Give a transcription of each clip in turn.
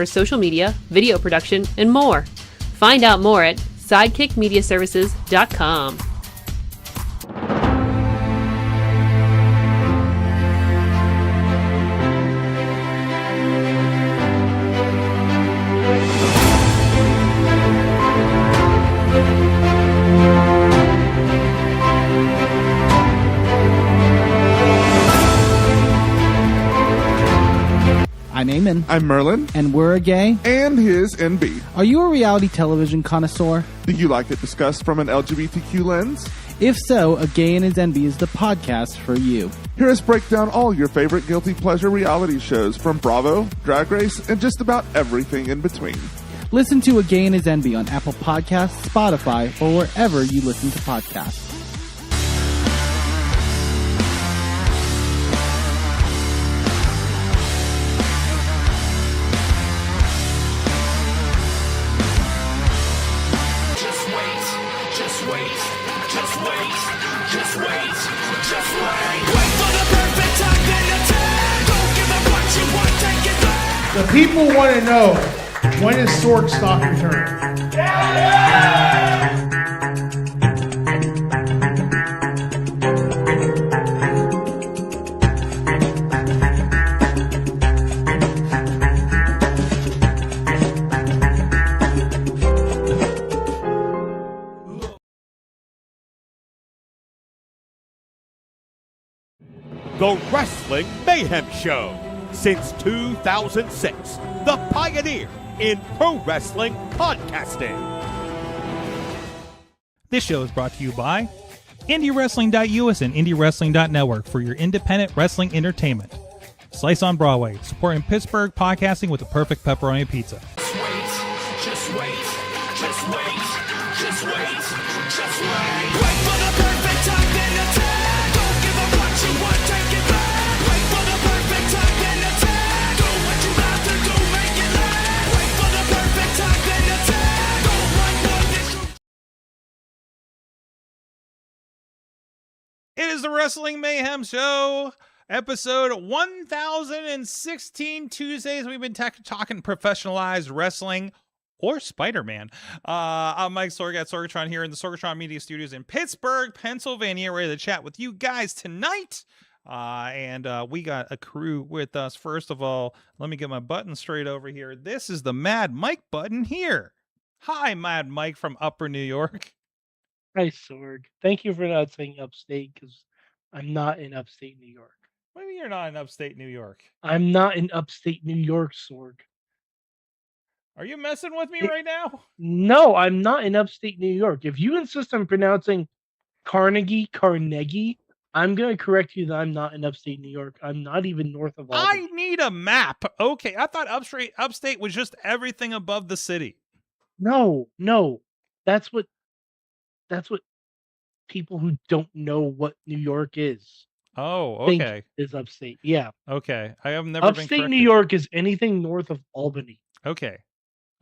for social media, video production, and more. Find out more at sidekickmediaservices.com. I'm Eamon. I'm Merlin. And we're a gay. And his NB. Are you a reality television connoisseur? Do you like it discussed from an LGBTQ lens? If so, A Gay and His NB is the podcast for you. Hear us break down all your favorite guilty pleasure reality shows from Bravo, Drag Race, and just about everything in between. Listen to A Gay and His NB on Apple Podcasts, Spotify, or wherever you listen to podcasts. The people want to know, when is Sword stock returning? The Wrestling Mayhem Show. Since 2006, the pioneer in pro wrestling podcasting. This show is brought to you by IndyWrestling.us and IndyWrestling.network for your independent wrestling entertainment. Slice on Broadway, supporting Pittsburgh podcasting with the perfect pepperoni pizza. Just wait, just wait, just wait, just wait, just wait. Wait for the perfect time, then attack. Don't give up what you want, take it back. Wait for the perfect time, then attack. Do what you have to do, make it last. Wait for the perfect time, then attack. Don't like what this. It is the Wrestling Mayhem Show, episode 1016. Tuesdays, we've been talking professionalized wrestling or Spider-Man. I'm Mike Sorg at Sorgatron here in the Sorgatron Media Studios in Pittsburgh, Pennsylvania, ready to chat with you guys tonight. And we got a crew with us. First of all, let me get my button straight over here. This is the Mad Mike button here. Hi, Mad Mike from Upper New York. Hi, Sorg. Thank you for not saying upstate, because I'm not in upstate New York. What do you mean you're not in upstate New York? I'm not in upstate New York, Sorg. Are you messing with me right now? No, I'm not in upstate New York. If you insist on pronouncing Carnegie, I'm going to correct you that I'm not in upstate New York. I'm not even north of Albany. I need a map. Okay, I thought upstate was just everything above the city. No. That's what people who don't know what New York is Oh, think okay. is upstate. Yeah. Okay. I have never been Upstate corrected. New York is anything north of Albany. Okay.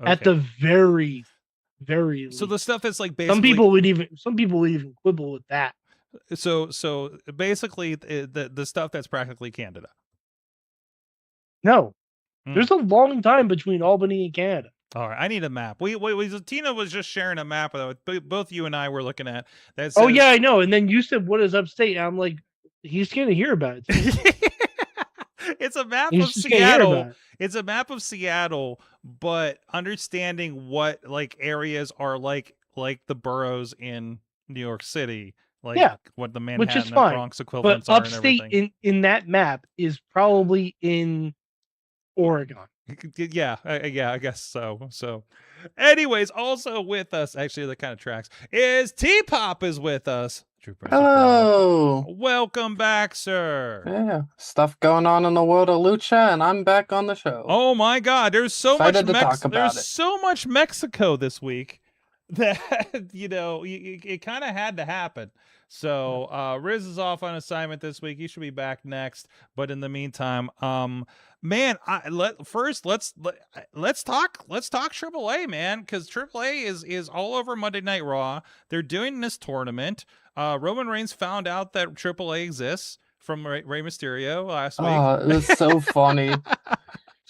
At the very, very least. So the stuff is like basically Some people would even quibble with that. So basically the stuff that's practically Canada. No. Hmm. There's a long time between Albany and Canada. All right, I need a map. Tina was just sharing a map that both you and I were looking at. That Oh says, yeah, I know. And then you said, "What is upstate?" And I'm like, he's gonna hear about it. It's a map He's of just gonna hear Seattle. about it. It's a map of Seattle, but understanding what like areas are like the boroughs in New York City, like Yeah, what the which Manhattan is and fine. Bronx But equivalents are and upstate everything. in that map is probably in Oregon. Yeah, I guess so. So, anyways, also with us, actually, that kind of tracks, is T-Pop is with us. Hello. Welcome back, sir. Yeah, stuff going on in the world of lucha, and I'm back on the show. Oh my God, there's so Excited much to talk about it. so much Mexico this week that it kind of had to happen. So Riz is off on assignment this week. He should be back next. But in the meantime, man, let's talk AAA, man, because AAA is all over Monday Night Raw. They're doing this tournament. Roman Reigns found out that AAA exists from Rey Mysterio last week. Oh, it was so funny.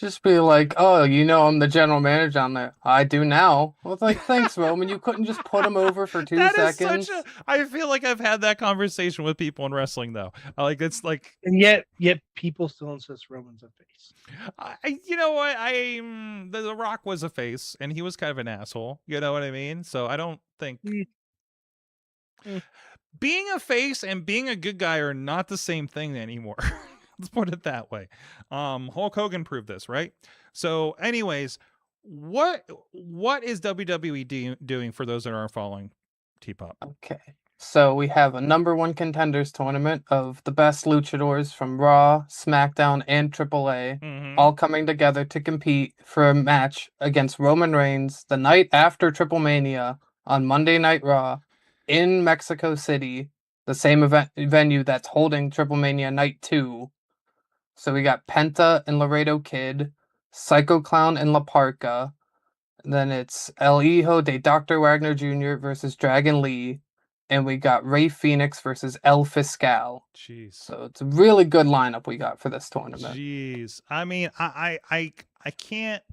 Just be like, oh, I'm the general manager on there. I do now. Well, it's like, thanks, Roman. You couldn't just put him over for 2 That is seconds. such a. I feel like I've had that conversation with people in wrestling, though. Like it's like, And yet people still insist Roman's a face. you know what? The Rock was a face, and he was kind of an asshole. You know what I mean? So I don't think being a face and being a good guy are not the same thing anymore. Let's put it that way. Hulk Hogan proved this, right? So, anyways, what is WWE doing for those that aren't following T-Pop? Okay. So we have a number 1 contenders tournament of the best luchadors from Raw, SmackDown, and AAA, all coming together to compete for a match against Roman Reigns the night after Triple Mania on Monday Night Raw in Mexico City, the same venue that's holding Triple Mania Night 2. So we got Penta and Laredo Kid, Psycho Clown and La Parca. Then it's El Hijo de Dr. Wagner Jr. versus Dragon Lee. And we got Rey Fenix versus El Fiscal. Jeez. So it's a really good lineup we got for this tournament. Jeez. I mean, I can't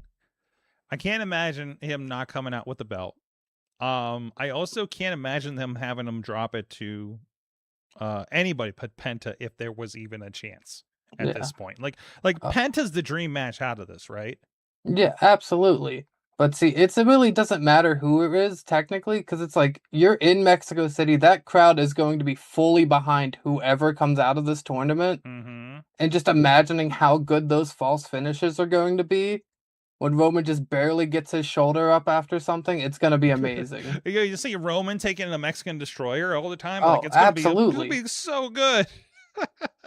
imagine him not coming out with the belt. I also can't imagine them having him drop it to anybody but Penta if there was even a chance at this point. Like Penta's the dream match out of this, right? Yeah, absolutely. But see, it really doesn't matter who it is technically, because it's like you're in Mexico City. That crowd is going to be fully behind whoever comes out of this tournament. And just imagining how good those false finishes are going to be when Roman just barely gets his shoulder up after something, it's going to be amazing. You see Roman taking a Mexican destroyer all the time. Oh, like it's gonna absolutely. be so good.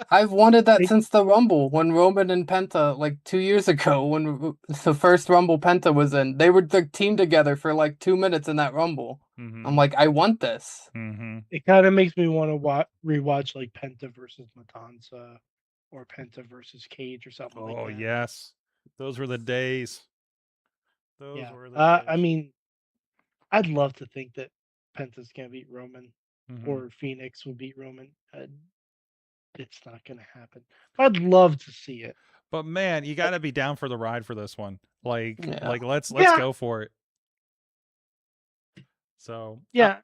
I've wanted that since the Rumble, when Roman and Penta, like 2 years ago, when the first Rumble Penta was in, they were the team together for like 2 minutes in that Rumble. I'm like, I want this. It kind of makes me want to rewatch like Penta versus Matanza or Penta versus Cage or something like that. Oh yes, those were the days. Those were the days. I mean, I'd love to think that Penta's gonna beat Roman or Phoenix will beat Roman. It's not gonna happen. I'd love to see it. But man, you got to be down for the ride for this one. Like let's go for it. So yeah,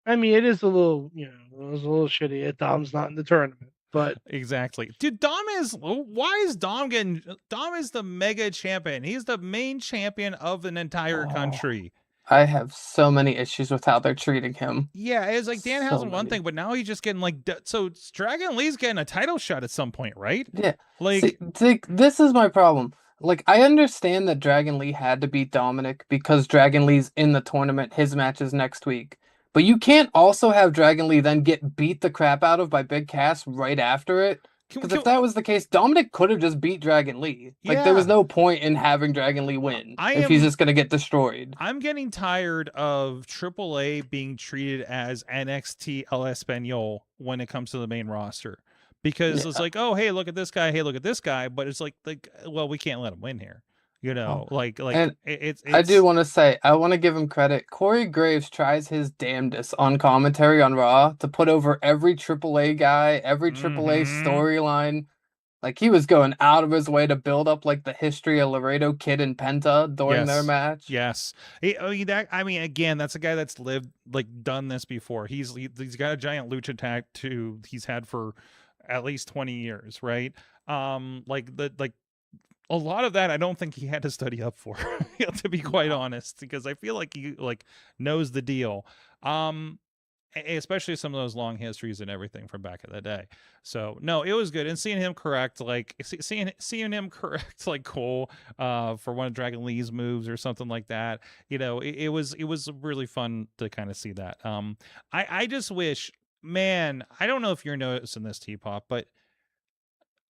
I mean, it is a little, it was a little shitty that Dom's not in the tournament, but exactly, dude. Why is Dom getting? Dom is the mega champion. He's the main champion of an entire country. I have so many issues with how they're treating him. Yeah, it's like Danhausen one thing, but now he's just getting like so Dragon Lee's getting a title shot at some point, right? Yeah. Like see, this is my problem. Like, I understand that Dragon Lee had to beat Dominic because Dragon Lee's in the tournament. His match is next week. But you can't also have Dragon Lee then get beat the crap out of by Big Cass right after it. Because if that was the case, Dominic could have just beat Dragon Lee. Like, there was no point in having Dragon Lee win if he's just going to get destroyed. I'm getting tired of AAA being treated as NXT El Español when it comes to the main roster. Because it's like, oh, hey, look at this guy. Hey, look at this guy. But it's like, well, we can't let him win here. And I do want to say, I want to give him credit. Corey Graves tries his damnedest on commentary on Raw to put over every AAA guy, every AAA storyline. Like, he was going out of his way to build up like the history of Laredo Kid and Penta during their match. Yes, again, that's a guy that's done this before. He's got a giant lucha tattoo he's had for at least 20 years, right? A lot of that I don't think he had to study up for, to be quite honest, because I feel like he knows the deal. Especially some of those long histories and everything from back in the day. So no, it was good. And seeing him correct, seeing him correct Cole for one of Dragon Lee's moves or something like that, it was really fun to kind of see that. I just wish, man, I don't know if you're noticing this, T-Pop, but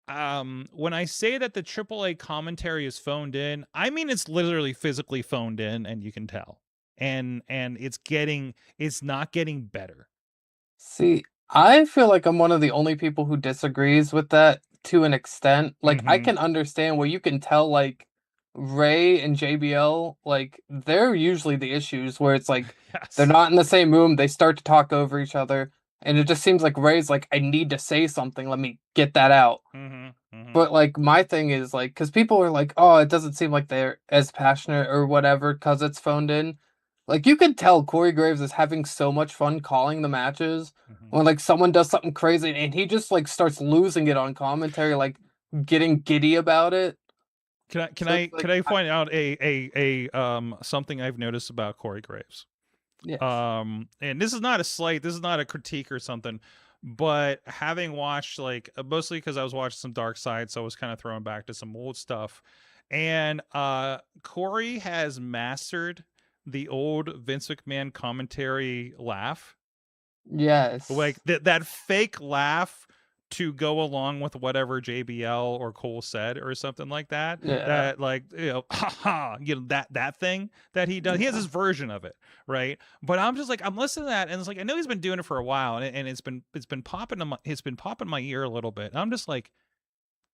when I say that the AAA commentary is phoned in, I mean it's literally physically phoned in, and you can tell. And it's not getting better. See, I feel like I'm one of the only people who disagrees with that to an extent. Like, I can understand where you can tell, like, Ray and JBL, like, they're usually the issues where it's like they're not in the same room, they start to talk over each other. And it just seems like Ray's like, I need to say something. Let me get that out. But like my thing is like, because people are like, oh, it doesn't seem like they're as passionate or whatever because it's phoned in. Like you can tell Corey Graves is having so much fun calling the matches when like someone does something crazy and he just like starts losing it on commentary, like getting giddy about it. Can I point out a something I've noticed about Corey Graves? Yes. And this is not a slight, this is not a critique or something, but having watched like mostly because I was watching some Dark Side, so I was kind of throwing back to some old stuff. And Corey has mastered the old Vince McMahon commentary laugh. Yes. Like that fake laugh to go along with whatever JBL or Cole said or something like that. Yeah. That like, haha, that thing that he does. He has his version of it, right? But I'm just like, I'm listening to that, and it's like I know he's been doing it for a while, and it's been popping in my ear a little bit. And I'm just like,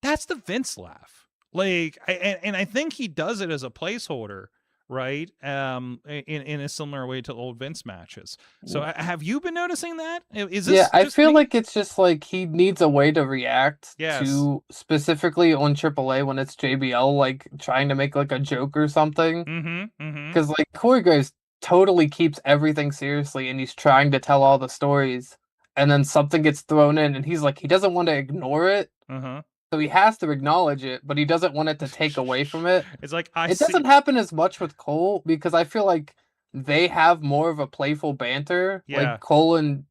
that's the Vince laugh. Like, and I think he does it as a placeholder, right? In a similar way to old Vince matches. So have you been noticing that? Is this? Yeah, I just feel me? like it's just like he needs a way to react Yes. to specifically on AAA when it's JBL like trying to make like a joke or something. Because like Corey Graves totally keeps everything seriously and he's trying to tell all the stories, and then something gets thrown in and he's like he doesn't want to ignore it. So he has to acknowledge it, but he doesn't want it to take away from it. It's like it doesn't happen as much with Cole because I feel like they have more of a playful banter. Yeah. Like Cole and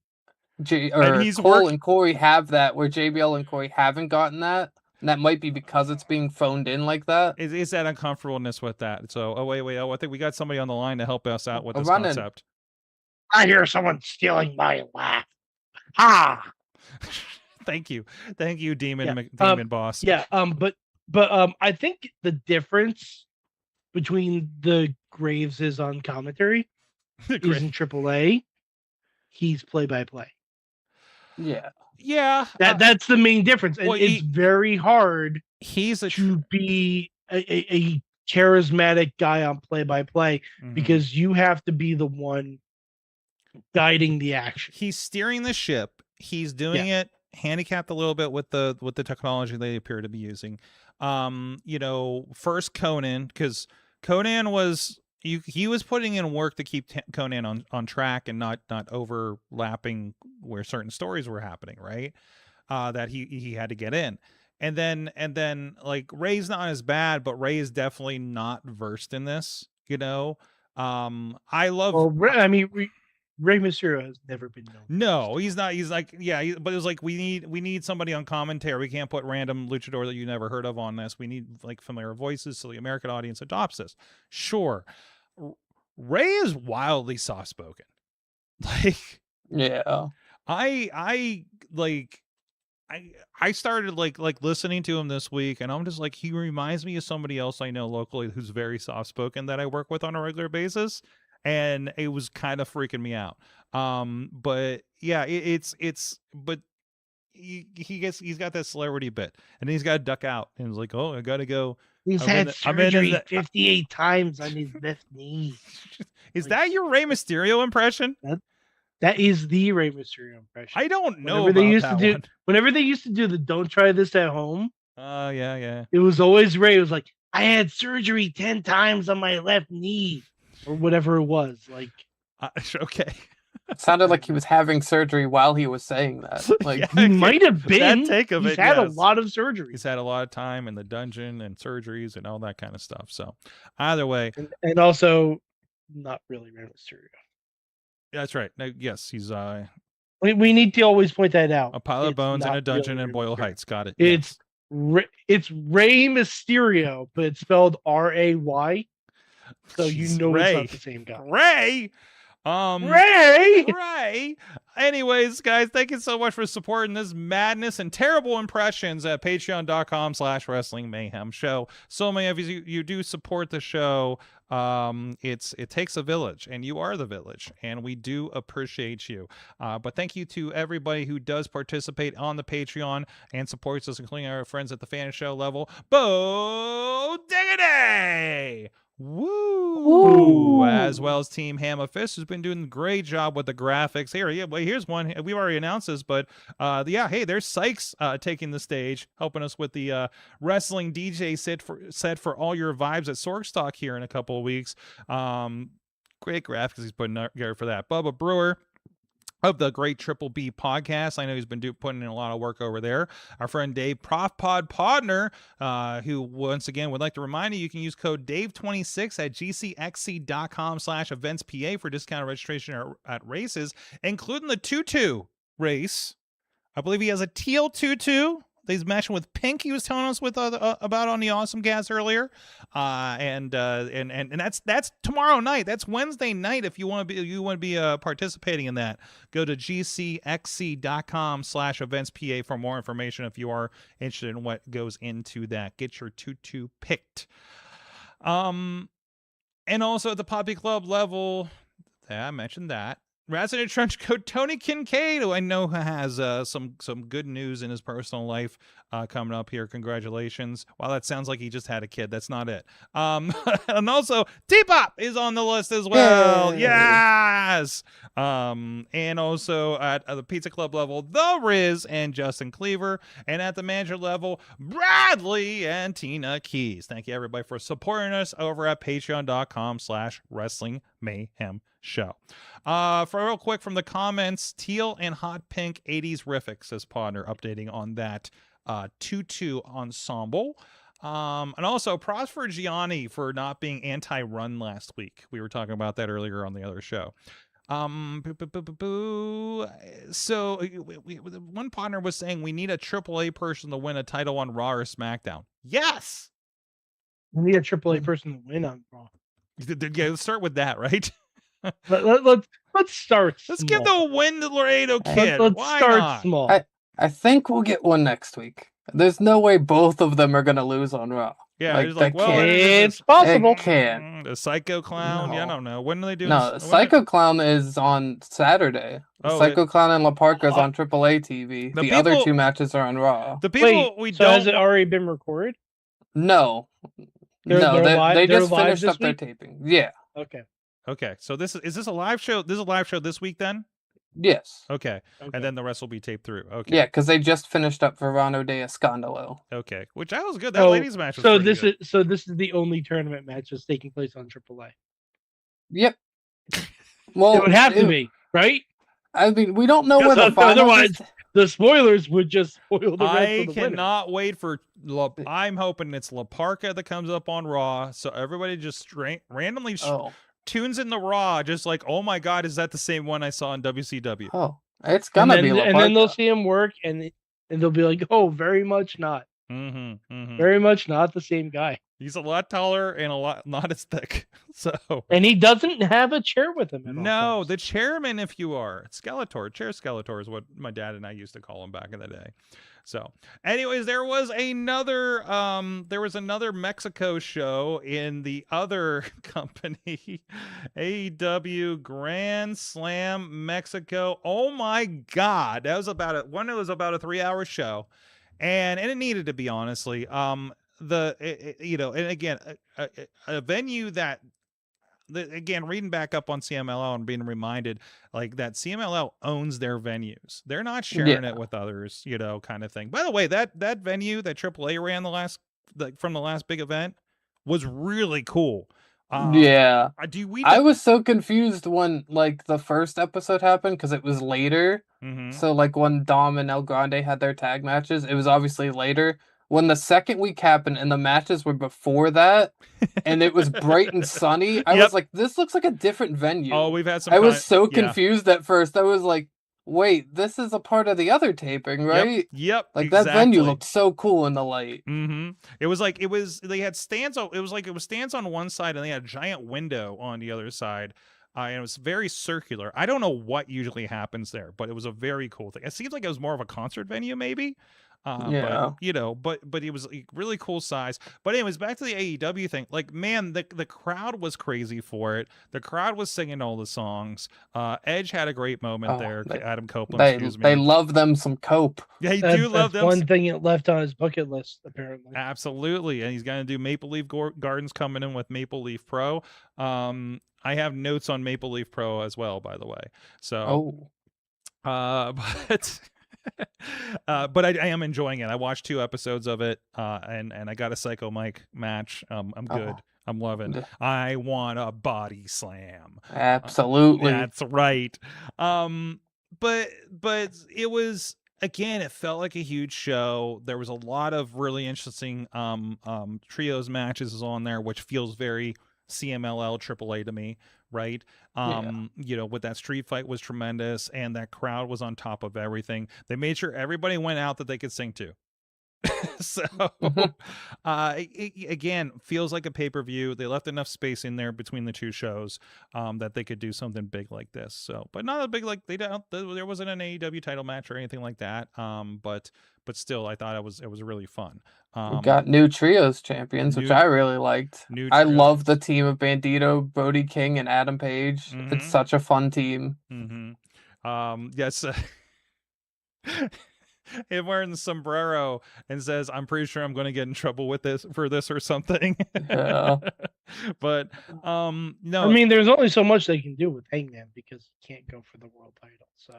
Cole and Corey have that where JBL and Corey haven't gotten that. And that might be because it's being phoned in like that. Is that uncomfortableness with that? So, wait. I think we got somebody on the line to help us out with this Running. concept. I hear someone stealing my laugh. Ha! Thank you, Demon Boss. Yeah. But I think the difference between the Graveses on commentary is in AAA. He's play-by-play. Yeah. Yeah. That's the main difference. And it's very hard to be a charismatic guy on play-by-play because you have to be the one guiding the action. He's steering the ship. He's doing it handicapped a little bit with the technology they appear to be using. First Conan, because Conan was he was putting in work to keep Conan on track and not overlapping where certain stories were happening, right? That he had to get in. And then like Ray's not as bad, but Ray is definitely not versed in this, I love Rey Mysterio has never been known. No, he's not. He's like, but it was like we need somebody on commentary. We can't put random luchador that you never heard of on this. We need like familiar voices so the American audience adopts this. Sure, Ray is wildly soft spoken. Like, yeah, I started like listening to him this week, and I'm just like, he reminds me of somebody else I know locally who's very soft spoken that I work with on a regular basis. And it was kind of freaking me out. But yeah, but he's got that celebrity bit, and he's got to duck out, and he's like, oh, I gotta go. He's had surgery 58 times on his left knee. Is that your Rey Mysterio impression? That is the Rey Mysterio impression. I don't know. Whenever they used to do the "Don't try this at home." Yeah. It was always Ray. It was like, I had surgery 10 times on my left knee. Or whatever it was, like. Okay. It sounded like he was having surgery while he was saying that. Like he might have been. He's had a lot of surgery. He's had a lot of time in the dungeon and surgeries and all that kind of stuff. So, either way, and also not really Rey Mysterio. That's right. Yes, he's. We need to always point that out. A pile of bones in a dungeon in Boyle Heights. Got it. It's Rey Mysterio, but it's spelled R-A-Y. So it's not the same guy. Ray. Ray. Anyways, guys, thank you so much for supporting this madness and terrible impressions at patreon.com/Wrestling Mayhem Show. So many of you do support the show. It takes a village, and you are the village, and we do appreciate you. But thank you to everybody who does participate on the Patreon and supports us, including our friends at the fan show level. Bo Diggity! Woo! As well as Team Hammer Fist, who's been doing a great job with the graphics. Here's one. We've already announced this, but hey, there's Sykes taking the stage, helping us with the wrestling DJ set for all your vibes at Sorkstock here in a couple of weeks. Great graphics he's putting together for that. Bubba Brewer of the Great Triple B podcast. I know he's been putting in a lot of work over there. Our friend Dave Prof Pod Podner, who once again would like to remind you can use code Dave26 at gcxc.com/eventspa for discounted registration at races, including the tutu race. I believe he has a teal tutu that he's matching with pink. He was telling us about on the Awesome Cast earlier, and that's tomorrow night. That's Wednesday night. If you want to be participating in that, go to gcxc.com/eventspa for more information. If you are interested in what goes into that, get your tutu picked. And also at the Poppy Club level, I mentioned that. Resident Trench Coat Tony Kincaid, who I know has some good news in his personal life coming up here. Congratulations. Wow, that sounds like he just had a kid. That's not it. And also, T-Pop is on the list as well. Yay. Yes! And also at the Pizza Club level, The Riz and Justin Cleaver. And at the manager level, Bradley and Tina Keys. Thank you, everybody, for supporting us over at patreon.com/Wrestling Mayhem Show. For real quick from the comments, Teal and Hot Pink 80s Riffic, says Podner, updating on that tutu ensemble. And also Prosper Gianni for not being anti-run last week. We were talking about that earlier on the other show. So one partner was saying we need a AAA person to win a title on Raw or SmackDown. Yes! We need a AAA person to win on Raw. Yeah, let's start with that, right? Let's start. Let's small. give the win to Laredo Kid. Let's Why start not? small. I think we'll get one next week. There's no way both of them are gonna lose on Raw. Yeah, like, it's possible. It can't. The Psycho Clown. No. Yeah, I don't know. When do they do? No, Psycho Clown is on Saturday. Psycho Clown and La Parka is on AAA TV. The other two matches are on Raw. The people has it already been recorded? No, they just finished up their taping. Yeah. Okay. So is this a live show? This is a live show this week then? Yes. Okay. And then the rest will be taped through. Okay. Yeah, because they just finished up Verano de Escándalo. Okay, which that was good. That ladies match was this is the only tournament match that's taking place on AAA. Yep. Well, it would have to be, right? I mean, we don't know where the final otherwise the spoilers would just spoil the rest of the cannot wait for I'm hoping it's La Parka that comes up on Raw, so everybody just randomly tunes in the Raw, just like, oh my god, is that the same one I saw on WCW? Oh, it's gonna be La Parka. And then they'll see him work, and they'll be like, oh, very much not. Very much not the same guy. He's a lot taller and a lot not as thick. And he doesn't have a chair with him. No, the chairman, if you are Skeletor, Chair Skeletor is what my dad and I used to call him back in the day. So, anyways, there was another Mexico show in the other company, AEW Grand Slam Mexico. Oh my God, that was about it. It was about a 3-hour show, and it needed to be, honestly. And again, a venue that. Again, reading back up on CMLL and being reminded like that CMLL owns their venues. They're not sharing it with others, kind of thing. By the way, that venue that AAA ran from the last big event was really cool. I was so confused when like the first episode happened because it was later. So like when Dom and El Grande had their tag matches, it was obviously later. When the second week happened and the matches were before that, and it was bright and sunny, I was like, "This looks like a different venue." Oh, we've had some. I was so confused at first. I was like, "Wait, this is a part of the other taping, right?" Yep. Like that venue looked so cool in the light. It was like they had stands. It was stands on one side and they had a giant window on the other side. And it was very circular. I don't know what usually happens there, but it was a very cool thing. It seems like it was more of a concert venue, maybe. But but he was really cool size. But anyways, back to the AEW thing. Like, man, the crowd was crazy for it. The crowd was singing all the songs. Edge had a great moment there. Adam Copeland, excuse me. They love them some cope. Yeah, he do love them. One thing it left on his bucket list, apparently. Absolutely, and he's going to do Maple Leaf Gardens coming in with Maple Leaf Pro. I have notes on Maple Leaf Pro as well, by the way. So, but. But I am enjoying it. I watched 2 episodes of it, and I got a Psycho Mike match. I'm good. I'm loving. I want a body slam. Absolutely, that's right. But it was, again, it felt like a huge show. There was a lot of really interesting trios matches on there, which feels very CMLL AAA to me, right? With that street fight was tremendous, and that crowd was on top of everything. They made sure everybody went out that they could sing to. So again, feels like a pay-per-view. They left enough space in there between the 2 shows that they could do something big like this. So, but not a big, like, there wasn't an AEW title match or anything like that. But still, I thought it was really fun. We got new trios champions, which I really liked. I love the team of Bandito, Brody King, and Adam Page. It's such a fun team. Yes. Him wearing the sombrero and says, "I'm pretty sure I'm going to get in trouble with this or something." Yeah. But no. I mean, there's only so much they can do with Hangman because he can't go for the world title. So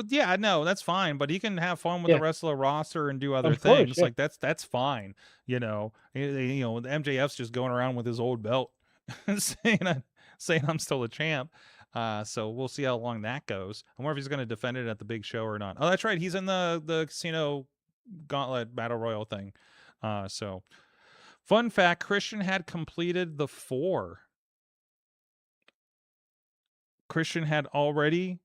yeah, no, that's fine. But he can have fun with the rest of the roster and do other things. Like that's fine. The MJF's just going around with his old belt, saying I'm still a champ. So we'll see how long that goes. I wonder if he's going to defend it at the big show or not. Oh, that's right. He's in the Casino Gauntlet Battle Royal thing. So fun fact, Christian had completed the 4. Christian had already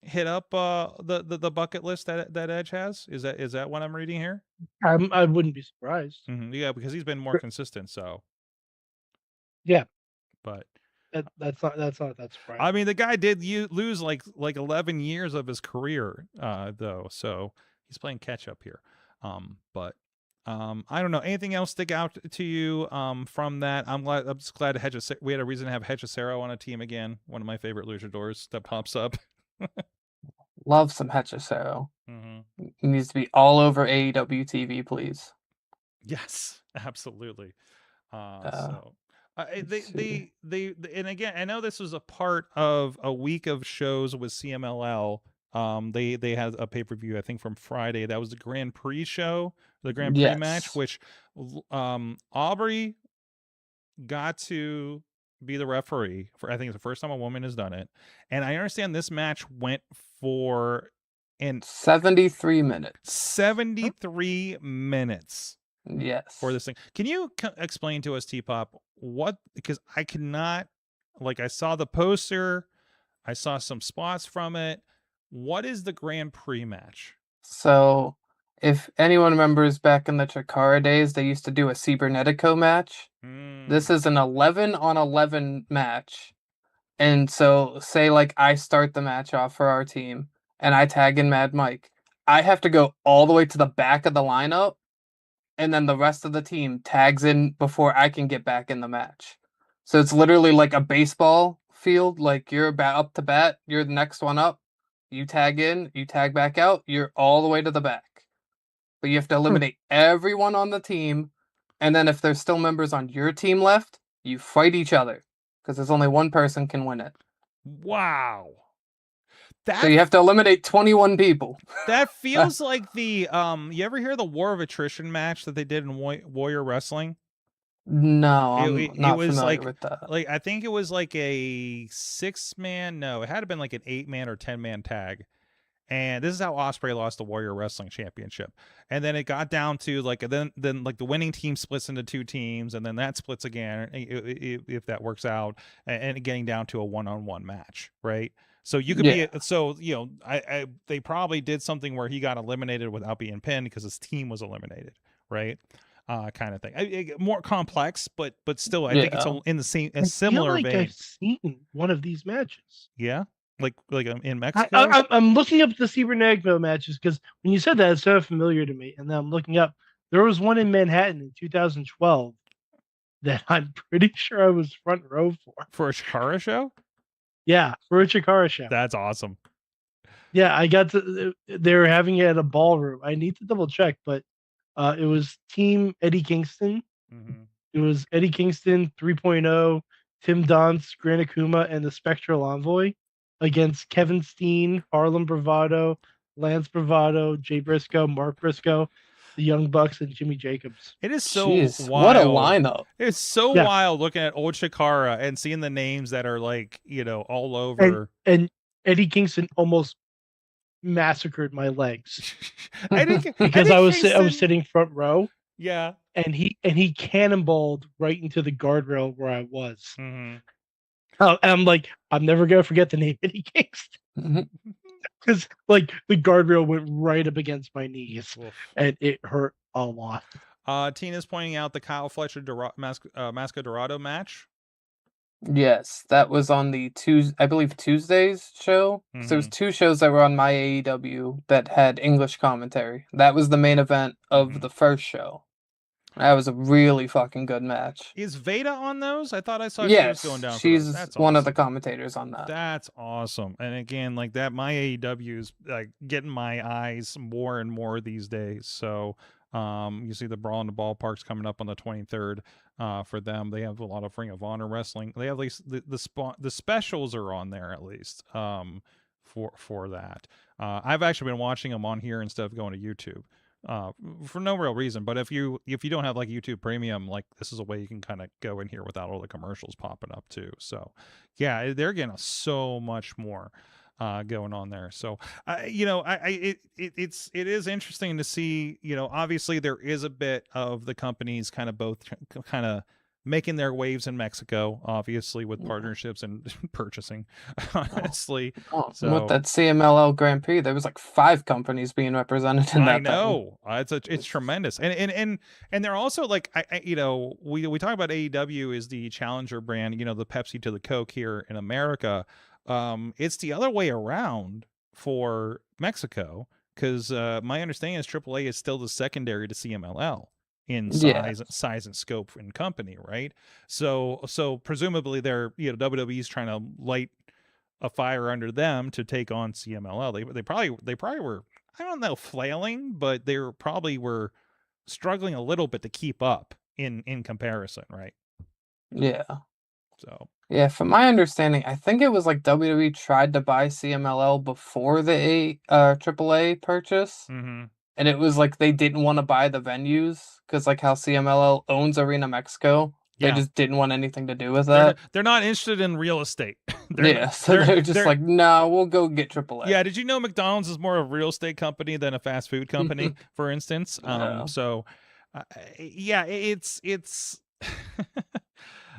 hit up the bucket list that Edge has. Is that what I'm reading here? I wouldn't be surprised. Yeah, because he's been more consistent. So yeah, but that's not that surprising. I mean, the guy did lose like 11 years of his career, though, so he's playing catch up here. But I don't know. Anything else stick out to you from that? I'm just glad we had a reason to have Hechicero on a team again. One of my favorite luchadors that pops up. Love some Hechicero. He needs to be all over AEW TV, please. Yes, absolutely. So. They and again, I know this was a part of a week of shows with CMLL. They had a pay-per-view, I think, from Friday. That was the Grand Prix show, the Grand Prix match, which Aubrey got to be the referee for. I think it's the first time a woman has done it, and I understand this match went for 73 minutes. 73 minutes. Yes. For this thing. Can you explain to us, T-Pop, because I cannot, I saw the poster, I saw some spots from it. What is the Grand Prix match? So, if anyone remembers back in the Chikara days, they used to do a Cybernetico match. This is an 11-on-11 match. And so, say, I start the match off for our team, and I tag in Mad Mike. I have to go all the way to the back of the lineup, and then the rest of the team tags in before I can get back in the match. So it's literally like a baseball field. Like, you're up to bat, you're the next one up. You tag in, you tag back out, you're all the way to the back. But you have to eliminate everyone on the team, and then if there's still members on your team left, you fight each other, because there's only one person can win it. Wow. So you have to eliminate 21 people. That feels like the you ever hear the War of Attrition match that they did in Warrior Wrestling? No, I'm not familiar with that. I think it was like a 6-man. No, it had to been like an 8-man or 10-man tag. And this is how Ospreay lost the Warrior Wrestling Championship. And then it got down to then the winning team splits into 2 teams, and then that splits again if that works out, and getting down to a 1-on-1 match, right? So you could be they probably did something where he got eliminated without being pinned because his team was eliminated, right? Kind of thing. More complex, but still, I think it's in the same similar vein. I've seen one of these matches. Yeah. Like in Mexico? I'm looking up the Cibernetico matches because when you said that, it sounded familiar to me. And then I'm looking up. There was one in Manhattan in 2012 that I'm pretty sure I was front row for. For a Chikara show? Yeah, for a Chikara show. That's awesome. Yeah, I got to. They were having it at a ballroom. I need to double check, but it was Team Eddie Kingston. It was Eddie Kingston 3.0, Tim Donst, Grant Akuma, and the Spectral Envoy against Kevin Steen, Harlem Bravado, Lance Bravado, Jay Briscoe, Mark Briscoe, the Young Bucks, and Jimmy Jacobs. It is so Jeez, wild. what a lineup. It's so wild looking at old Chikara and seeing the names that are like, all over. And Eddie Kingston almost massacred my legs because I was sitting front row. Yeah. And he cannonballed right into the guardrail where I was. And I'm like, I'm never gonna forget the name Eddie Kingston. Because like the guardrail went right up against my knees. And it hurt a lot. Tina's pointing out the Kyle Fletcher Masca Dorado match. Yes, that was on the Tuesday's show. So there was 2 shows that were on my AEW that had English commentary. That was the main event of the first show. That was a really fucking good match. Is Veda on those? I thought I saw she was going down. She's That's one awesome. of the commentators on that. That's awesome. And again, like that, my AEW is like getting my eyes more and more these days. So you see the Brawl in the Ballpark's coming up on the 23rd for them. They have a lot of Ring of Honor wrestling. They have at least the specials are on there at least for that. I've actually been watching them on here instead of going to YouTube. For no real reason, but if you don't have like YouTube Premium, like this is a way you can kind of go in here without all the commercials popping up too. So yeah, they're getting so much more going on there. So it is interesting to see. Obviously there is a bit of the companies kind of both kind of making their waves in Mexico, obviously with partnerships and purchasing, honestly. So with that CMLL Grand Prix, there was like 5 companies being represented in that. I know. It's tremendous. And they're also like, we talk about AEW is the challenger brand, the Pepsi to the Coke here in America. It's the other way around for Mexico because my understanding is AAA is still the secondary to CMLL. In size and scope and company, right? So presumably they're WWE's trying to light a fire under them to take on CMLL. They probably were, I don't know, flailing, but they probably were struggling a little bit to keep up in comparison, right? Yeah. So yeah, from my understanding, I think it was like WWE tried to buy CMLL before the AAA purchase. And it was like they didn't want to buy the venues because like how CMLL owns Arena Mexico. They just didn't want anything to do with that. They're not interested in real estate. They're just like, no, we'll go get AAA. Yeah, did you know McDonald's is more a real estate company than a fast food company, for instance? So, it's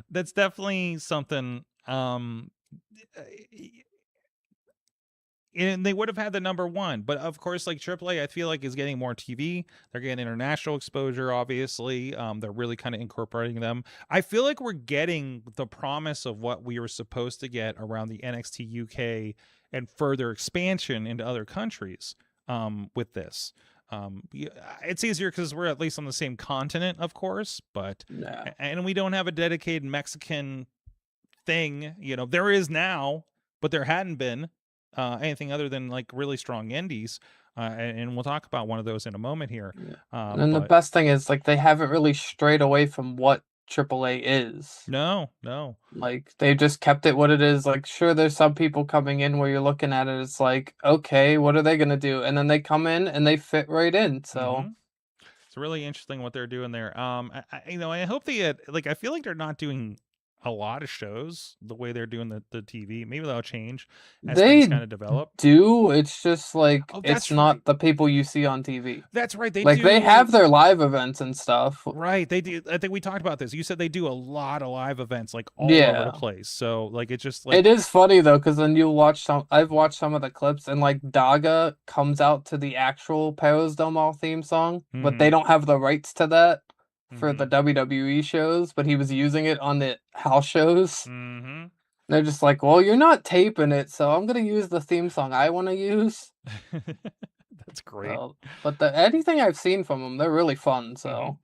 that's definitely something. And they would have had the number 1, but of course, like AAA, I feel like is getting more TV. They're getting international exposure, obviously. They're really kind of incorporating them. I feel like we're getting the promise of what we were supposed to get around the NXT UK and further expansion into other countries with this. It's easier because we're at least on the same continent, of course, but and we don't have a dedicated Mexican thing. There is now, but there hadn't been. Anything other than like really strong indies, and we'll talk about one of those in a moment here. And the best thing is like they haven't really strayed away from what AAA is. No. Like they just kept it what it is. Like sure, there's some people coming in where you're looking at it, it's like, okay, what are they gonna do? And then they come in and they fit right in. So it's really interesting what they're doing there. I hope they I feel like they're not doing a lot of shows the way they're doing the TV. Maybe that'll change as things kind of develop. It's just like it's not the people you see on TV. That's right. They have their live events and stuff. Right. They do. I think we talked about this. You said they do a lot of live events like all over the place. So like it's just like it is funny though because then you watch I've watched some of the clips and like Daga comes out to the actual Perros Del Mal theme song, but they don't have the rights to that for the WWE shows, but he was using it on the house shows. They're just like, well, you're not taping it, so I'm gonna use the theme song I want to use. That's great. But anything I've seen from them, they're really fun. So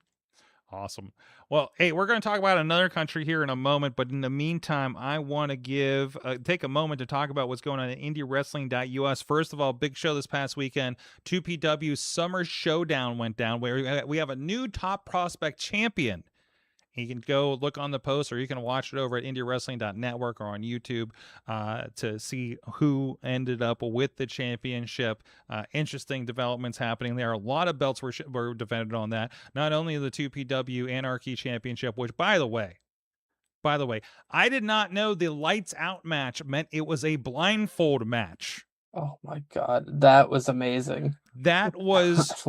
awesome. Well, hey, we're going to talk about another country here in a moment, but in the meantime, I want to take a moment to talk about what's going on at IndyWrestling.us. First of all, big show this past weekend. 2PW Summer Showdown went down, where we have a new top prospect champion. You can go look on the post, or you can watch it over at IndyWrestling.network or on YouTube to see who ended up with the championship. Interesting developments happening there. A lot of belts were defended on that. Not only the 2PW Anarchy Championship, which, by the way, I did not know the lights out match meant it was a blindfold match. Oh my God, that was amazing. That was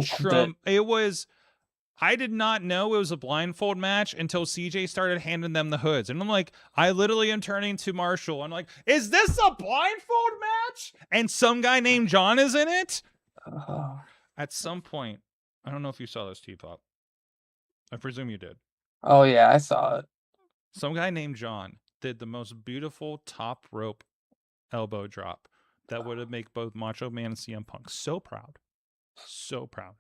I did not know it was a blindfold match until CJ started handing them the hoods. And I'm like, I literally am turning to Marshall. I'm like, is this a blindfold match? And some guy named John is in it? At some point, I don't know if you saw this, T-Pop. I presume you did. Oh, yeah, I saw it. Some guy named John did the most beautiful top rope elbow drop that would have made both Macho Man and CM Punk so proud. So proud.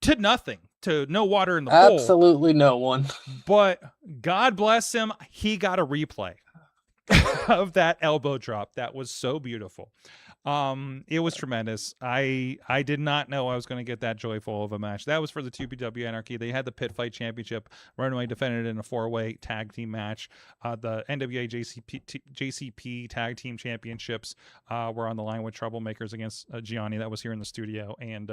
To nothing, to no water in the pool. Absolutely no one. But God bless him, he got a replay of that elbow drop. That was so beautiful. It was tremendous. I did not know I was going to get that joyful of a match. That was for the 2PW Anarchy. They had the Pit Fight Championship. Runaway defended it in a 4-way tag team match. The NWA JCP tag team championships were on the line with Troublemakers against Gianni. That was here in the studio, and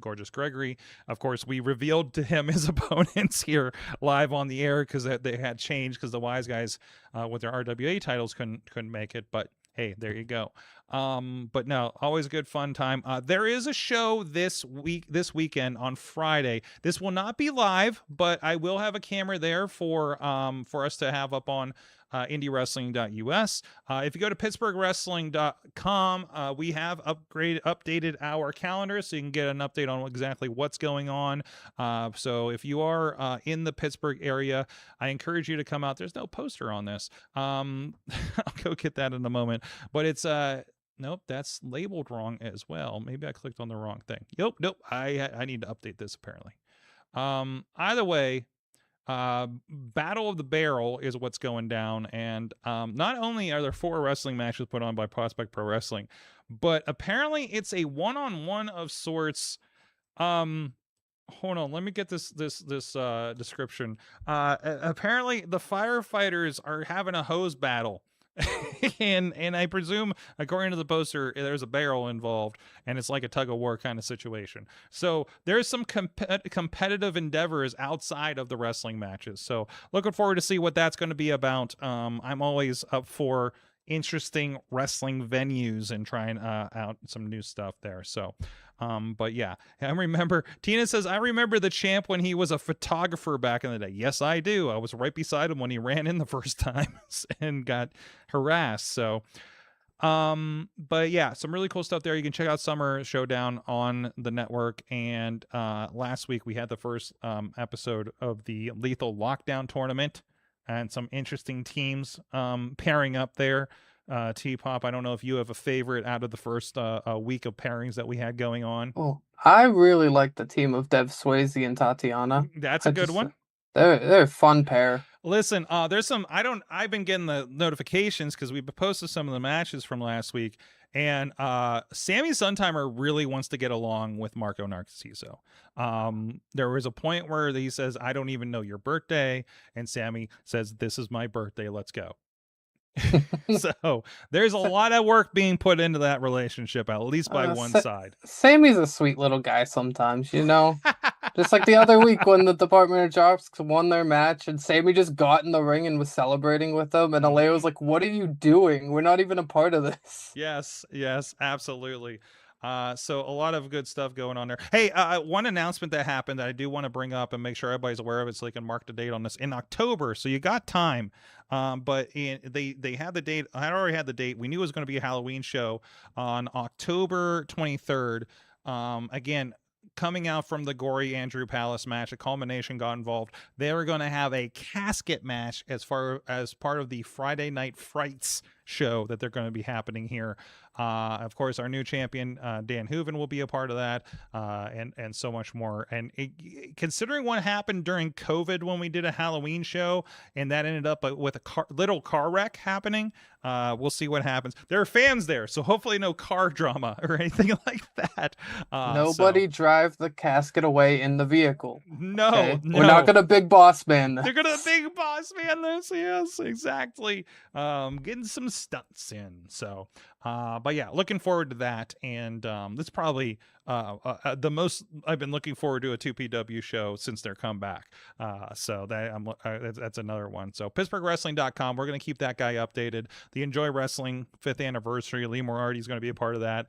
Gorgeous Gregory. Of course, we revealed to him his opponents here live on the air because they had changed because the Wise Guys with their RWA titles couldn't make it. But hey, there you go. But no, always a good fun time. There is a show this weekend on Friday. This will not be live, but I will have a camera there for us to have up on IndyWrestling.us. If you go to PittsburghWrestling.com, we have updated our calendar so you can get an update on exactly what's going on. So if you are in the Pittsburgh area, I encourage you to come out. There's no poster on this. I'll go get that in a moment. But it's nope, that's labeled wrong as well. Maybe I clicked on the wrong thing. Nope. I need to update this apparently. Either way, Battle of the Barrel is what's going down, and not only are there 4 wrestling matches put on by Prospect Pro Wrestling, but apparently it's a one-on-one of sorts. Hold on, let me get this description. Apparently the firefighters are having a hose battle. and I presume, according to the poster, there's a barrel involved, and it's like a tug of war kind of situation. So there's some competitive endeavors outside of the wrestling matches. So looking forward to see what that's going to be about. I'm always up for interesting wrestling venues and trying out some new stuff there. So but yeah, I remember Tina says, I remember the champ when he was a photographer back in the day. Yes, I do. I was right beside him when he ran in the first time and got harassed. So but yeah, some really cool stuff there. You can check out Summer Showdown on the network. And last week we had the first episode of the Lethal Lockdown tournament and some interesting teams pairing up there. T-Pop, I don't know if you have a favorite out of the first week of pairings that we had going on. Oh, I really like the team of Dev Swayze and Tatiana. That's a good one. They're a fun pair. Listen, there's some I've been getting the notifications because we posted some of the matches from last week, and Sammy Suntimer really wants to get along with Marco Narciso. There was a point where he says, I don't even know your birthday, and Sammy says, this is my birthday, let's go. So there's a lot of work being put into that relationship, at least by one side. Sammy's a sweet little guy sometimes, you know. Just like the other week when the Department of Jobs won their match and Sammy just got in the ring and was celebrating with them, and Alea was like, what are you doing? We're not even a part of this. Yes, absolutely. So a lot of good stuff going on there. Hey, one announcement that happened that I do want to bring up and make sure everybody's aware of it so they can mark the date on this in October. So you got time. But they had the date. I already had the date. We knew it was going to be a Halloween show on October 23rd. Again, coming out from the gory Andrew Palace match, a culmination got involved. They were going to have a casket match as far as part of the Friday Night Frights show that they're going to be happening here. Of course, our new champion, Dan Hooven, will be a part of that, and so much more. And considering what happened during COVID when we did a Halloween show, and that ended up with a little car wreck happening, we'll see what happens. There are fans there, so hopefully no car drama or anything like that. Nobody drive the casket away in the vehicle. No, okay? no. We're not gonna big boss man this. They're gonna big boss man this. Yes, exactly. Getting some stunts in. So, but yeah, looking forward to that. And this is probably the most I've been looking forward to a 2PW show since their comeback. So that's another one. So PittsburghWrestling.com. We're gonna keep that guy updated. The Enjoy Wrestling 5th anniversary. Lee Moriarty is going to be a part of that.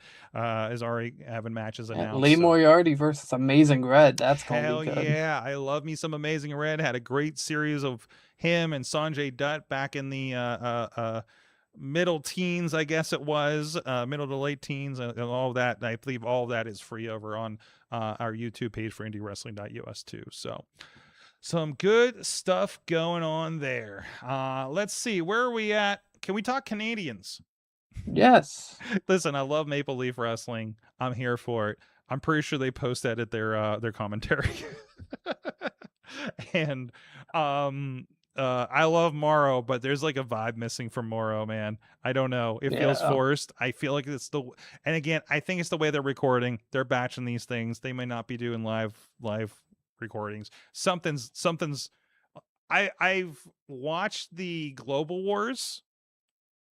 Is already having matches announced. Lee Moriarty versus Amazing Red. That's hell gonna be good. Yeah, I love me some Amazing Red. Had a great series of him and Sanjay Dutt back in the middle teens, I guess it was, middle to late teens, and all of that. I believe all of that is free over on our YouTube page for IndyWrestling.us too. So some good stuff going on there. Let's see, where are we at? Can we talk Canadians? Yes. Listen, I love Maple Leaf Wrestling. I'm here for it. I'm pretty sure they post-edit their commentary. And I love Morrow, but there's like a vibe missing from Morrow, man. I don't know. It feels forced. I feel like it's and again, I think it's the way they're recording. They're batching these things. They may not be doing live recordings. Something's I've watched the Global Wars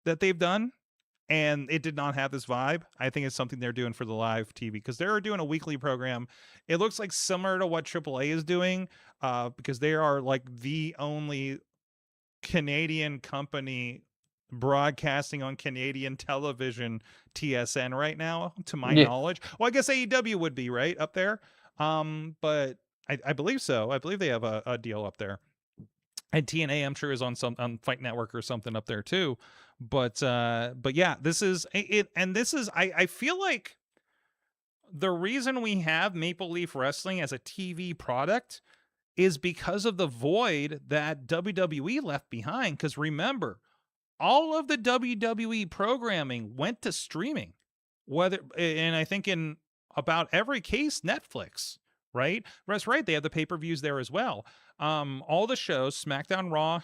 that they've done, and it did not have this vibe. I think it's something they're doing for the live TV, because they're doing a weekly program. It looks like similar to what AAA is doing, because they are like the only Canadian company broadcasting on Canadian television, TSN, right now, to my knowledge. Well, I guess AEW would be right up there, but I believe so. I believe they have a deal up there. And TNA, I'm sure, is on Fight Network or something up there too. But yeah, this is it, and this is I feel like the reason we have Maple Leaf Wrestling as a TV product is because of the void that WWE left behind. Because remember, all of the WWE programming went to streaming, and I think in about every case, Netflix. Right? That's right. They have the pay-per-views there as well. All the shows, SmackDown, Raw,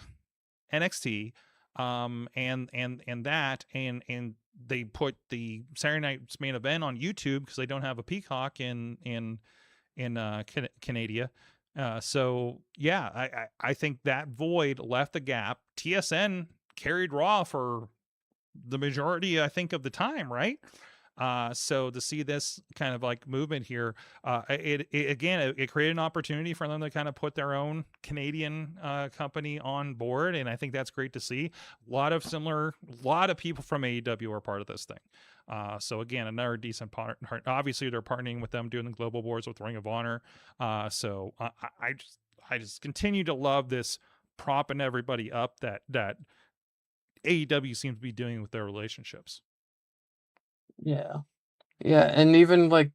NXT, and that, and they put the Saturday Night's Main Event on YouTube because they don't have a Peacock in Canada. So yeah, I think that void left a gap. TSN carried Raw for the majority, I think, of the time, right? So to see this kind of like movement here, it created an opportunity for them to kind of put their own Canadian company on board, and I think that's great to see. A lot of people from AEW are part of this thing. So again, another decent partner. Obviously, they're partnering with them, doing the Global Wars with Ring of Honor. So I just continue to love this, propping everybody up that AEW seems to be doing with their relationships. Yeah. Yeah, and even like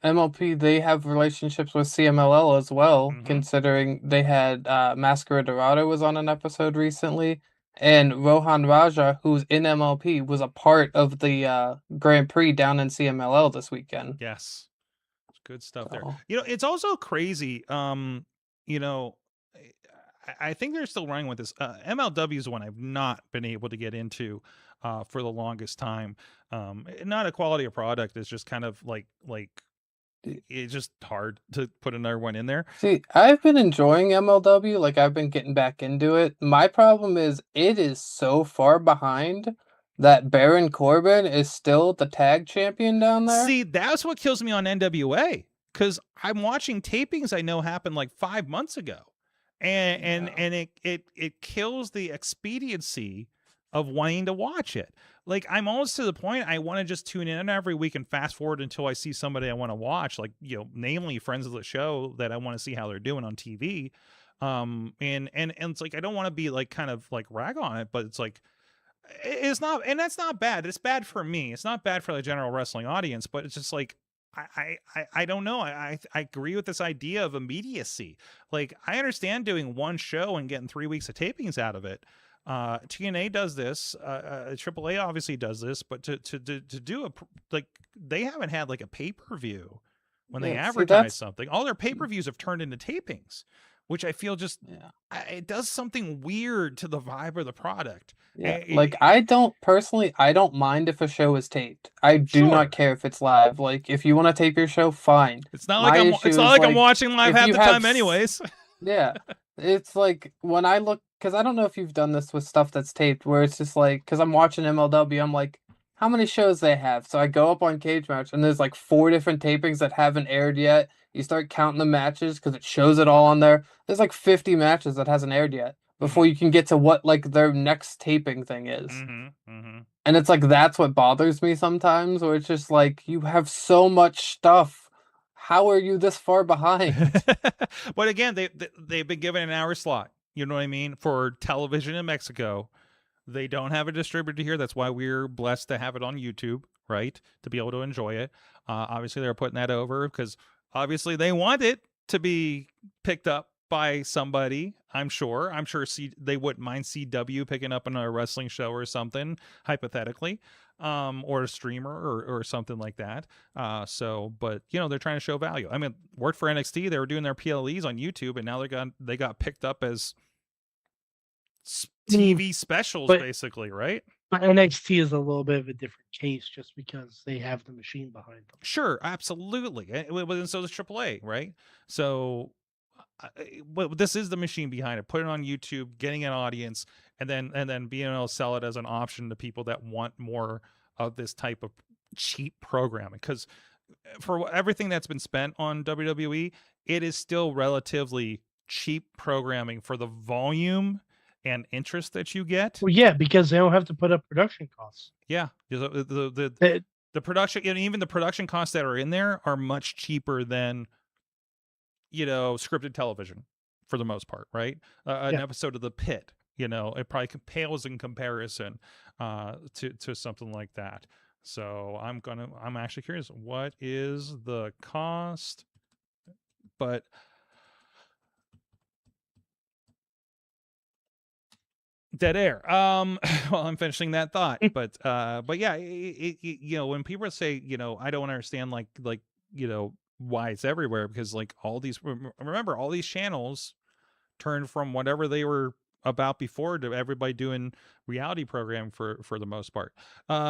MLP, they have relationships with CMLL as well, considering they had Mascara Dorado was on an episode recently, and Rohan Raja, who's in MLP, was a part of the Grand Prix down in CMLL this weekend. Yes. Good stuff there. You know, it's also crazy. You know, I think they're still running with this. MLW is one I've not been able to get into for the longest time. Not a quality of product. It's just kind of like it's just hard to put another one in there. See, I've been enjoying MLW. Like, I've been getting back into it. My problem is it is so far behind that Baron Corbin is still the tag champion down there. See, that's what kills me on NWA, because I'm watching tapings I know happened like 5 months ago. And it kills the expediency of wanting to watch it. Like, I'm almost to the point I want to just tune in every week and fast forward until I see somebody I want to watch, like, you know, namely friends of the show that I want to see how they're doing on TV. And it's like, I don't want to be like kind of like rag on it, but it's like, it's not, and that's not bad. It's bad for me. It's not bad for the general wrestling audience, but it's just like, I don't know. I agree with this idea of immediacy. Like, I understand doing one show and getting 3 weeks of tapings out of it. TNA does this. AAA obviously does this, but to do they haven't had like a pay-per-view when they advertise something. All their pay-per-views have turned into tapings, which I feel just it does something weird to the vibe of the product. Yeah, I don't mind if a show is taped. I do not care if it's live. Like, if you want to tape your show, fine. It's not like I'm watching live half the time anyways. Yeah. It's like when I look, because I don't know if you've done this with stuff that's taped, where it's just like, because I'm watching MLW, I'm like, how many shows they have? So I go up on Cage Match, and there's like 4 different tapings that haven't aired yet. You start counting the matches because it shows it all on there. There's like 50 matches that hasn't aired yet before you can get to what like their next taping thing is. And it's like, that's what bothers me sometimes, where it's just like, you have so much stuff. How are you this far behind? But again, they've been given an hour slot. You know what I mean? For television in Mexico. They don't have a distributor here. That's why we're blessed to have it on YouTube, right? To be able to enjoy it. Obviously, they're putting that over because obviously they want it to be picked up by somebody. I'm sure they wouldn't mind CW picking up another wrestling show or something, hypothetically. Or a streamer or something like that. But they're trying to show value. I mean, worked for NXT. They were doing their PLEs on YouTube, and now they got picked up as TV specials, basically, right? But NXT is a little bit of a different case, just because they have the machine behind them. Sure, absolutely, and so does AAA, right? So. But this is the machine behind it. Put it on YouTube, getting an audience, and then being able to sell it as an option to people that want more of this type of cheap programming. Because for everything that's been spent on WWE, it is still relatively cheap programming for the volume and interest that you get. Well, yeah, because they don't have to put up production costs. Yeah, the production, and even the production costs that are in there are much cheaper than scripted television for the most part, right? An episode of The Pit, it probably pales in comparison to something like that. So I'm actually curious, what is the cost? But dead air. Well, I'm finishing that thought, but yeah, when people say, I don't understand, why it's everywhere, because remember all these channels turned from whatever they were about before to everybody doing reality programming for the most part.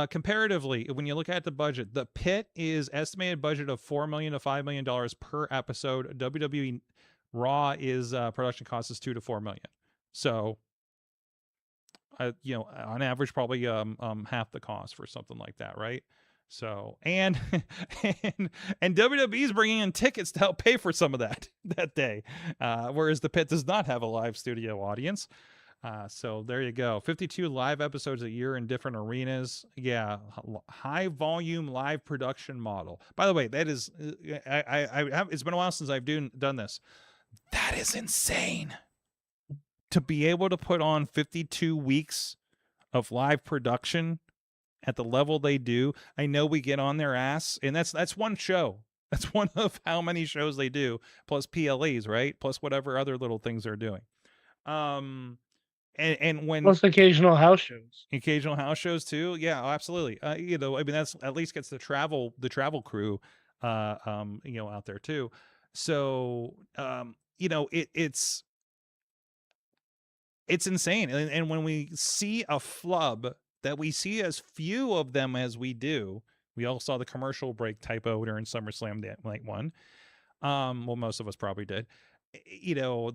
Comparatively, when you look at the budget, The Pit is estimated budget of $4 million to $5 million per episode. WWE Raw is production cost is $2 to $4 million. So on average, probably half the cost for something like that, right? So and WWE is bringing in tickets to help pay for some of that day, whereas The Pit does not have a live studio audience. So there you go. 52 live episodes a year in different arenas. Yeah, high volume live production model. By the way, that is I have. It's been a while since I've done this. That is insane. To be able to put on 52 weeks of live production at the level they do. I know we get on their ass, and that's one show. That's one of how many shows they do, plus PLEs, right? Plus whatever other little things they're doing. And when plus occasional house shows too. Yeah, absolutely. I mean, that's at least gets the travel crew, out there too. So, it's insane. And when we see a flub that we see as few of them as we do, we all saw the commercial break typo during SummerSlam Night 1. Well, most of us probably did.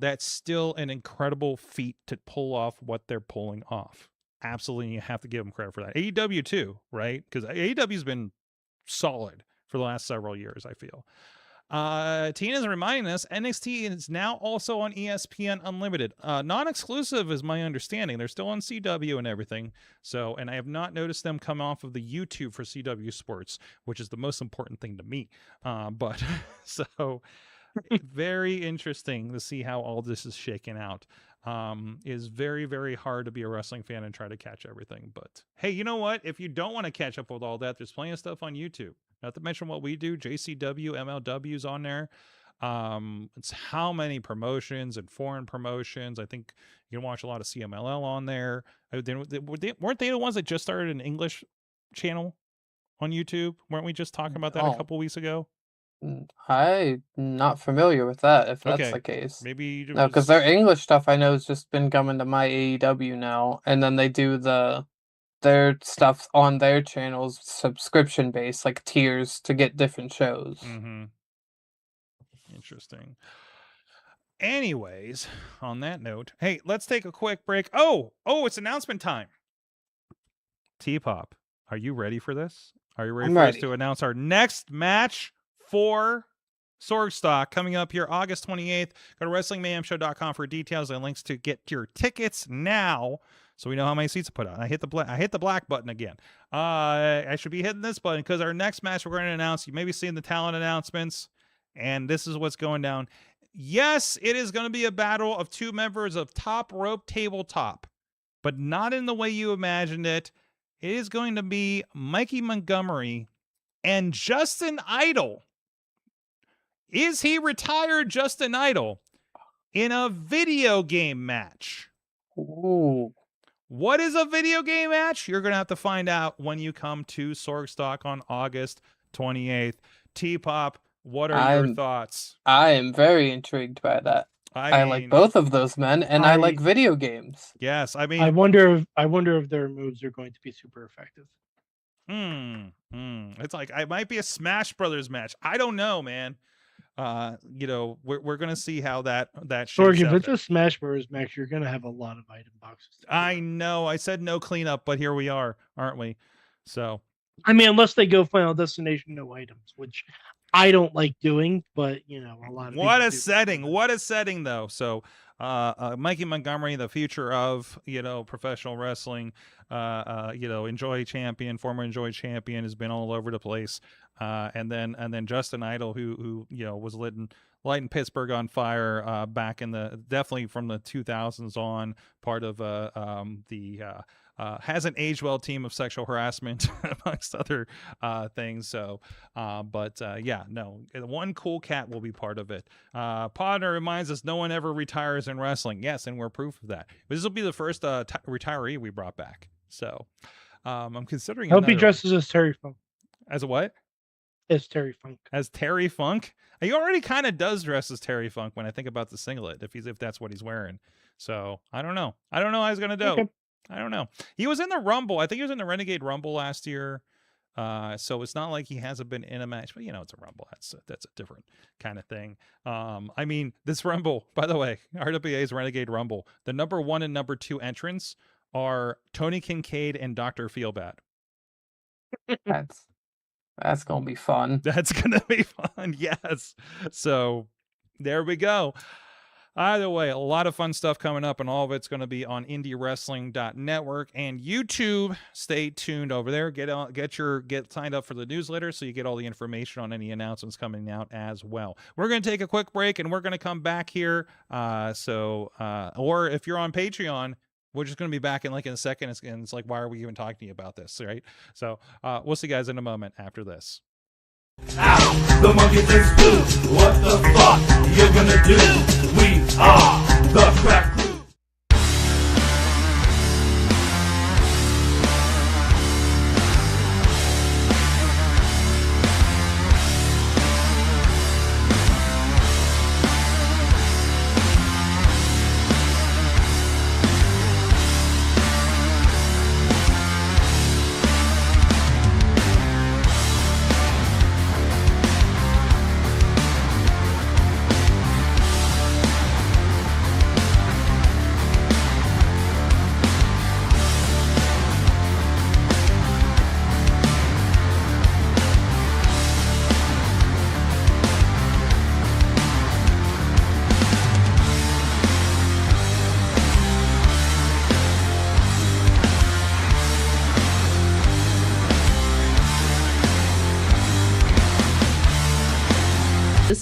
That's still an incredible feat to pull off what they're pulling off. Absolutely, you have to give them credit for that. AEW too, right? Because AEW's been solid for the last several years, I feel. Tina's reminding us NXT is now also on ESPN Unlimited. Non-exclusive is my understanding. They're still on CW and everything. So, and I have not noticed them come off of the YouTube for CW Sports, which is the most important thing to me. But so very interesting to see how all this is shaken out. Is very, very hard to be a wrestling fan and try to catch everything. But hey, you know what? If you don't want to catch up with all that, there's plenty of stuff on YouTube. Not to mention what we do, JCW, MLW's on there. It's how many promotions and foreign promotions. I think you can watch a lot of CMLL on there. Weren't they the ones that just started an English channel on YouTube? Weren't we just talking about that a couple weeks ago? I'm not familiar with that, if that's Okay. the case. Maybe No, because their English stuff I know has just been coming to my AEW now, and then they do their stuff on their channels subscription based, like tiers to get different shows. Mm-hmm. Interesting. Anyways, on that note, hey, let's take a quick break. Oh, it's announcement time. T-Pop, are you ready for this? Are you ready for us to announce our next match for Sorgstock coming up here August 28th? Go to WrestlingMayhemShow.com for details and links to get your tickets now, so we know how many seats to put on. I hit the black button again. I should be hitting this button because our next match we're going to announce. You may be seeing the talent announcements, and this is what's going down. Yes, it is going to be a battle of two members of Top Rope Tabletop, but not in the way you imagined it. It is going to be Mikey Montgomery and Justin Idol. Is he retired Justin Idol in a video game match? Ooh. What is a video game match? You're going to have to find out when you come to Sorgstock on August 28th. T-Pop, what are your thoughts? I am very intrigued by that. I like both of those men, and I like video games. Yes, I mean, I wonder if their moves are going to be super effective. It's like it might be a Smash Brothers match. I don't know, man. We're gonna see how that shakes out. If it's a Smash Bros. Match, you're gonna have a lot of item boxes. I know. I said no cleanup, but here we are, aren't we? So, I mean, unless they go Final Destination no items, which I don't like doing, but a lot of what a setting! What a setting, though. So, Mikey Montgomery, the future of professional wrestling, Enjoy champion, former Enjoy champion, has been all over the place. And then Justin Idol, who was lighting Pittsburgh on fire back in definitely from the 2000s on, part of the hasn't aged well team of sexual harassment amongst other things. So, one cool cat will be part of it. Podner reminds us no one ever retires in wrestling. Yes, and we're proof of that. But this will be the first retiree we brought back. So, I'm considering. I hope he dresses as Terry Funk. As a what? As Terry Funk. As Terry Funk? He already kind of does dress as Terry Funk when I think about the singlet, if that's what he's wearing. So I don't know how he's gonna do. Okay. I don't know. He was in the Rumble. I think he was in the Renegade Rumble last year. So it's not like he hasn't been in a match, but it's a Rumble. That's a different kind of thing. I mean, this Rumble, by the way, RWA's Renegade Rumble, the number 1 and number 2 entrants are Tony Kincaid and Dr. Feelbad. That's gonna be fun. That's gonna be fun. Yes. So there we go. Either way, a lot of fun stuff coming up, and all of it's going to be on IndyWrestling.network and YouTube. Stay tuned over there. Get signed up for the newsletter so you get all the information on any announcements coming out as well. We're going to take a quick break, and we're going to come back here. Or if you're on Patreon, we're just going to be back in a second. It's like, why are we even talking to you about this, right? So we'll see you guys in a moment after this. Ow, the monkey thinks blue. What the fuck you gonna do? We are the Crack Crew.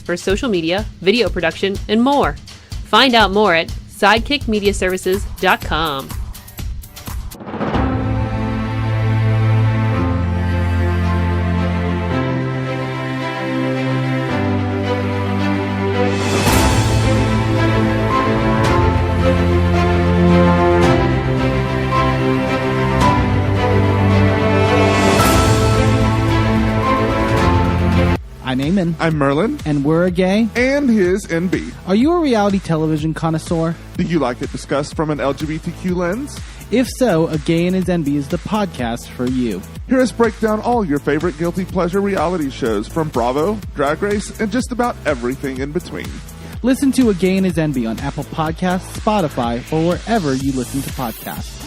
For social media, video production, and more. Find out more at sidekickmediaservices.com. I'm Eamon. I'm Merlin. And we're a gay. And his NB. Are you a reality television connoisseur? Do you like it discussed from an LGBTQ lens? If so, A Gay and His Enby is the podcast for you. Hear us break down all your favorite guilty pleasure reality shows from Bravo, Drag Race, and just about everything in between. Listen to A Gay and His Enby on Apple Podcasts, Spotify, or wherever you listen to podcasts.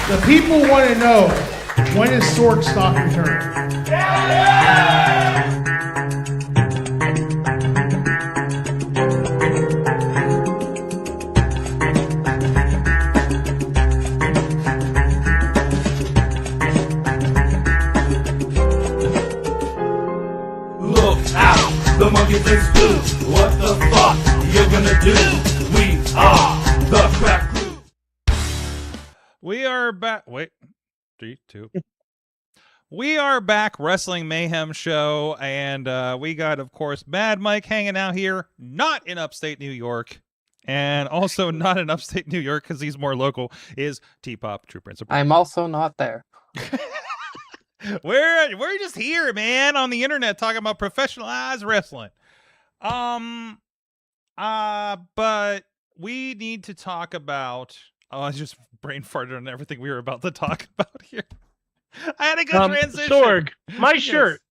The people want to know, when is Sword Stock returning? Look out, the monkey face blue. What the fuck you gonna do? We are the crack crew. We are back. Wait, 3, 2. We are back, Wrestling Mayhem show, and we got, of course, Mad Mike hanging out here, not in upstate New York, and also not in upstate New York because he's more local. Is T-Pop, True Prince of Persia. I'm also not there. We're just here, man, on the internet talking about professionalized wrestling. But we need to talk about. Oh, I just brain farted on everything we were about to talk about here. I had a good transition. Sorg, my shirt.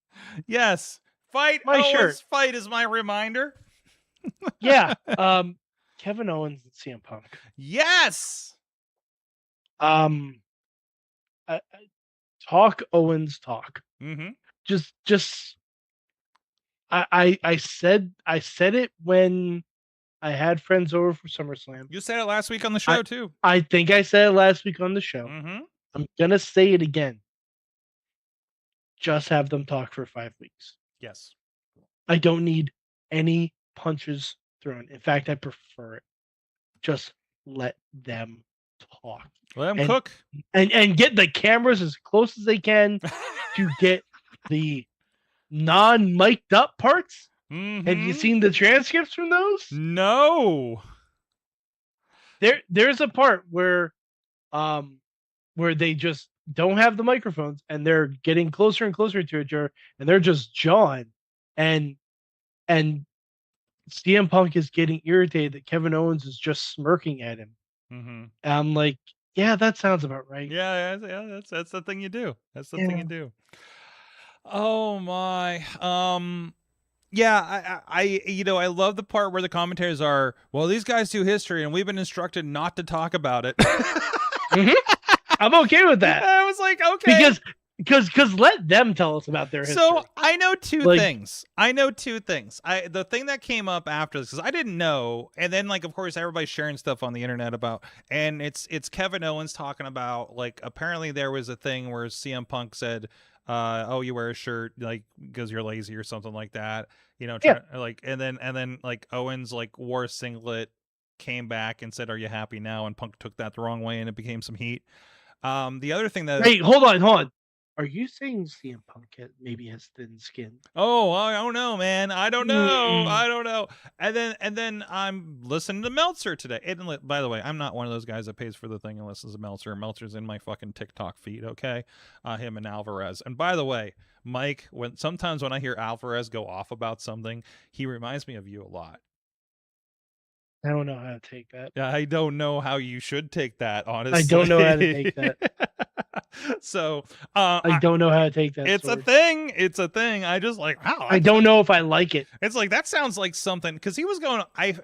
Yes. Fight my Owens shirt. Fight is my reminder. Yeah. Kevin Owens and CM Punk. Yes. Talk Owens talk. Mm-hmm. Just I said it when I had friends over for SummerSlam. You said it last week on the show too. I think I said it last week on the show. Mm-hmm. I'm gonna say it again. Just have them talk for 5 weeks. Yes. I don't need any punches thrown. In fact, I prefer it. Just let them talk. Let them cook. And get the cameras as close as they can to get the non-mic'd up parts. Mm-hmm. Have you seen the transcripts from those? No. There's a part where they just don't have the microphones and they're getting closer and closer to each other and they're just jawing and CM Punk is getting irritated that Kevin Owens is just smirking at him. Mm-hmm. And I'm like, yeah, that sounds about right. Yeah, that's the thing you do. That's the thing you do. Oh my. Yeah, I love the part where the commentators are, well, these guys do history and we've been instructed not to talk about it. Mm-hmm. I'm okay with that. I was like, okay. Because let them tell us about their history. So I know two things. The thing that came up after this, because I didn't know, and then of course everybody's sharing stuff on the internet about, and it's Kevin Owens talking about apparently there was a thing where CM Punk said, oh, you wear a shirt because you're lazy or something like that, and then Owens wore a singlet, came back and said, are you happy now? And Punk took that the wrong way and it became some heat. The other thing that Wait, hold on. Are you saying CM Punk maybe has thin skin? Oh, I don't know, man. I don't know. And then I'm listening to Meltzer today. And by the way, I'm not one of those guys that pays for the thing and listens to Meltzer. Meltzer's in my fucking TikTok feed, okay? Him and Alvarez. And by the way, Mike, sometimes when I hear Alvarez go off about something, he reminds me of you a lot. I don't know how to take that. I don't know how you should take that, honestly. I don't know how to take that. So I don't know how to take that. It's a thing. It's a thing. I just wow. I don't know if I like it. It's that sounds like something because he was going off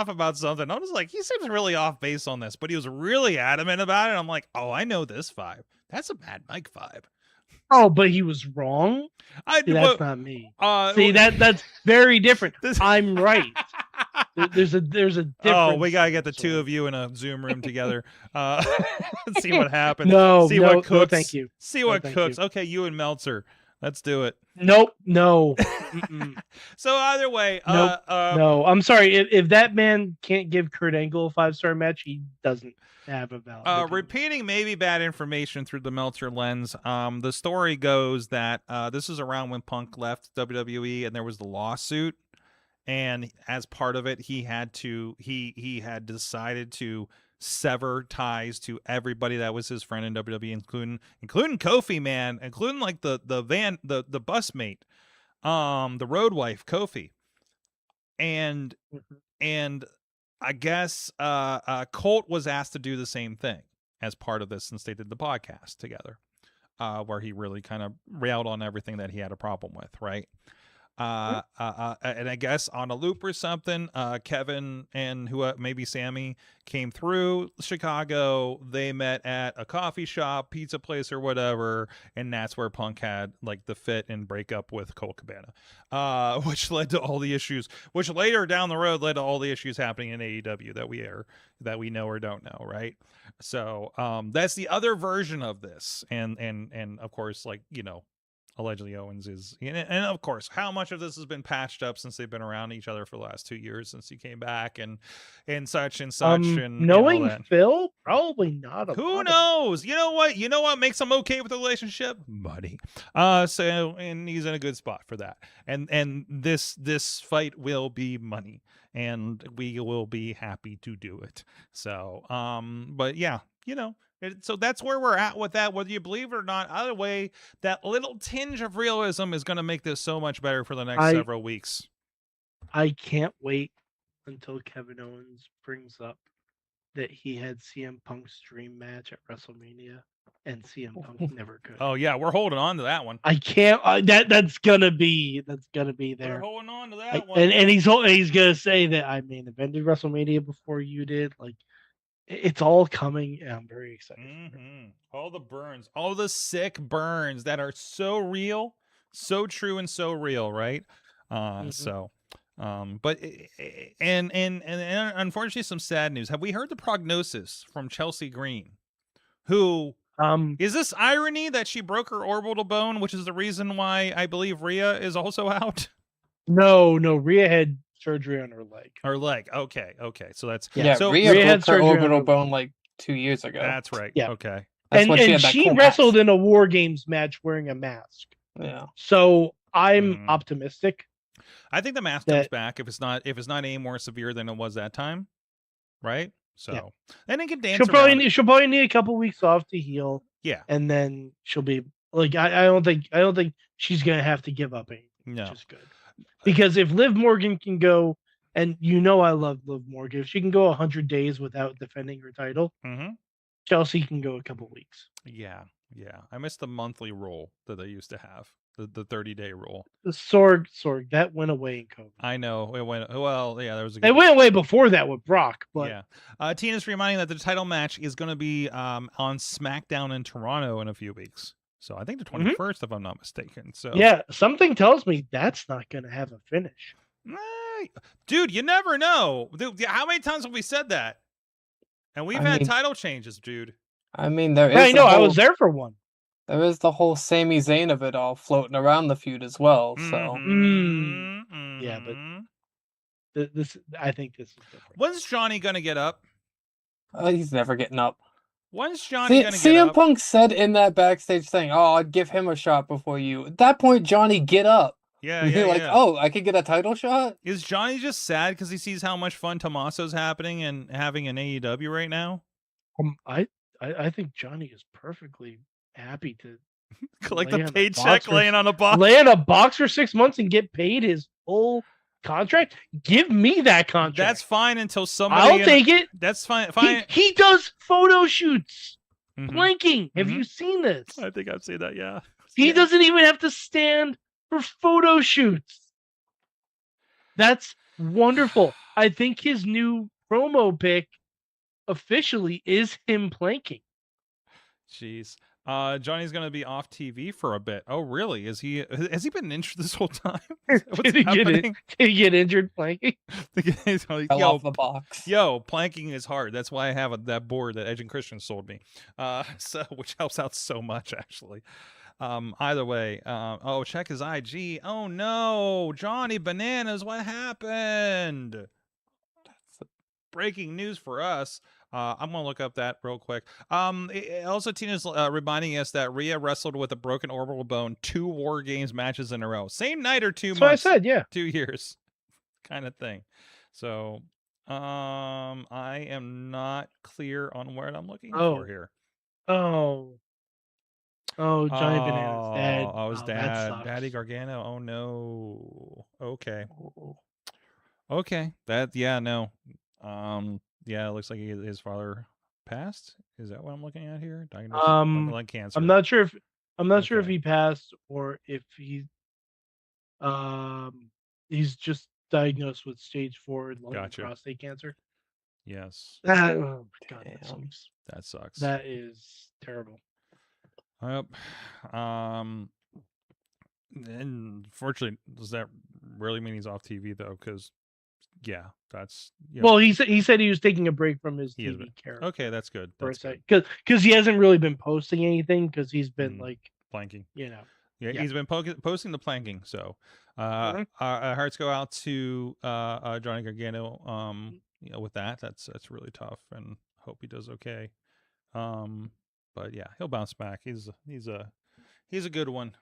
about something. I was like, he seems really off base on this, but he was really adamant about it. I'm like, oh, I know this vibe. That's a Mad Mike vibe. Oh, but he was wrong. That's not me. That's very different. I'm right. There's a difference. Oh, we gotta get the two of you in a Zoom room together. See what happens. No, what cooks. no, thank you. See what cooks. Okay, you and Meltzer. Let's do it. Nope. No. Mm-mm. So either way, Nope. No. I'm sorry. If that man can't give Kurt Angle a 5-star match, he doesn't have a valid opinion. Repeating maybe bad information through the Meltzer lens. The story goes that this is around when Punk left WWE, and there was the lawsuit. And as part of it, he had decided to sever ties to everybody that was his friend in WWE, including Kofi, man, including like the bus mate, the road wife, Kofi, and I guess Colt was asked to do the same thing as part of this, since they did the podcast together, where he really kind of railed on everything that he had a problem with, right? And I guess on a loop or something, Kevin and maybe Sammy came through Chicago. They met at a coffee shop, pizza place, or whatever, and that's where Punk had like the fit and breakup with Colt Cabana, which led to all the issues. Which later down the road led to all the issues happening in AEW that we know or don't know, right? So that's the other version of this, and of course, like, you know, allegedly Owens is, and of course, how much of this has been patched up since they've been around each other for the last 2 years since he came back, and such and such. And knowing Phil, probably not. Who knows? You know what makes him okay with the relationship? Money. So, and he's in a good spot for that. And this fight will be money, and we will be happy to do it. So, but yeah, you know. So that's where we're at with that, whether you believe it or not. Either way, that little tinge of realism is going to make this so much better for the next several weeks. I can't wait until Kevin Owens brings up that he had CM Punk's dream match at WrestleMania, and CM Punk never could. Oh yeah, we're holding on to that one. I can't. That's gonna be there. We're holding on to that one. And he's gonna say that I main evented WrestleMania before you did. Like, it's all coming, and I'm very excited. All the burns, all the sick burns that are so real, so true, and so real, right? So, but and unfortunately, some sad news. Have we heard the prognosis from Chelsea Green? Who is this irony that she broke her orbital bone, which is the reason why I believe Rhea is also out? No, Rhea had surgery on her leg. Okay. So that's So Rhea had her orbital bone like 2 years ago. That's right. Yeah. Okay. And she wrestled in a War Games match wearing a mask. Yeah. So I'm optimistic. I think the mask comes back if it's not any more severe than it was that time, right? So then it can dance. She'll probably need a couple weeks off to heal. Yeah. And then she'll be like, I don't think she's gonna have to give up anything. No. Which is good. Because if Liv Morgan can go, and you know I love Liv Morgan, if she can go 100 days without defending her title, Chelsea can go a couple weeks. Yeah. I missed the monthly rule that they used to have, the 30-day rule. The Sorg, that went away in COVID. I know it went. Well, yeah, there was. It went away before that with Brock, but yeah. Tina's reminding that the title match is going to be on SmackDown in Toronto in a few weeks. So I think the 21st, if I'm not mistaken. So yeah, something tells me that's not going to have a finish. Dude, you never know. Dude, how many times have we said that? And we've had title changes, dude. I mean, there is. I know. I was there for one. There is the whole Sami Zayn of it all floating around the feud as well. So yeah, but I think this is different. When's Johnny gonna get up? He's never getting up. When's Johnny gonna get CM up? Punk said in that backstage thing, "Oh, I'd give him a shot before you." At that point, Johnny, get up. Yeah, You're like, "Oh, I could get a title shot." Is Johnny just sad because he sees how much fun Tommaso's happening and having in AEW right now? I think Johnny is perfectly happy to collect a paycheck, laying on a box, lay in a box for 6 months and get paid his full-contract. Give me that contract. That's fine until somebody. I'll take it. That's fine. He does photo shoots, planking. Have you seen this? I think I've seen that. Yeah. He doesn't even have to stand for photo shoots. That's wonderful. I think his new promo pic officially is him planking. Jeez. Johnny's going to be off TV for a bit. Oh, really? Has he been injured this whole time? Did he get injured planking? Fell off the box. Yo, planking is hard. That's why I have that board that Edge and Christian sold me. So which helps out so much, actually. Either way, check his IG. Oh no, Johnny Bananas, what happened? Breaking news for us. I'm gonna look up that real quick. Also, Tina's reminding us that Rhea wrestled with a broken orbital bone 2 War Games matches in a row, same night or 2 That's months. what I said. Yeah, 2 years, kind of thing. So, I am not clear on what I'm looking for here. Oh, Johnny Bananas dad. Oh, his That dad, sucks. Daddy Gargano. Oh no. Okay. Okay. No. Yeah, it looks like his father passed. Is that what I'm looking at here? Diagnosed lung cancer. I'm not sure if he passed or if he's just diagnosed with stage 4 lung and prostate cancer. Yes. Oh God, That sucks. That is terrible. Yep. And fortunately, does that really mean he's off TV though? Because yeah, that's well, he said he was taking a break from his TV character. Okay, that's good. That's good. Because he hasn't really been posting anything because he's been like planking. Yeah, he's been posting the planking. So, our hearts go out to Johnny Gargano. With that, that's really tough, and hope he does okay. But yeah, he'll bounce back. He's a good one.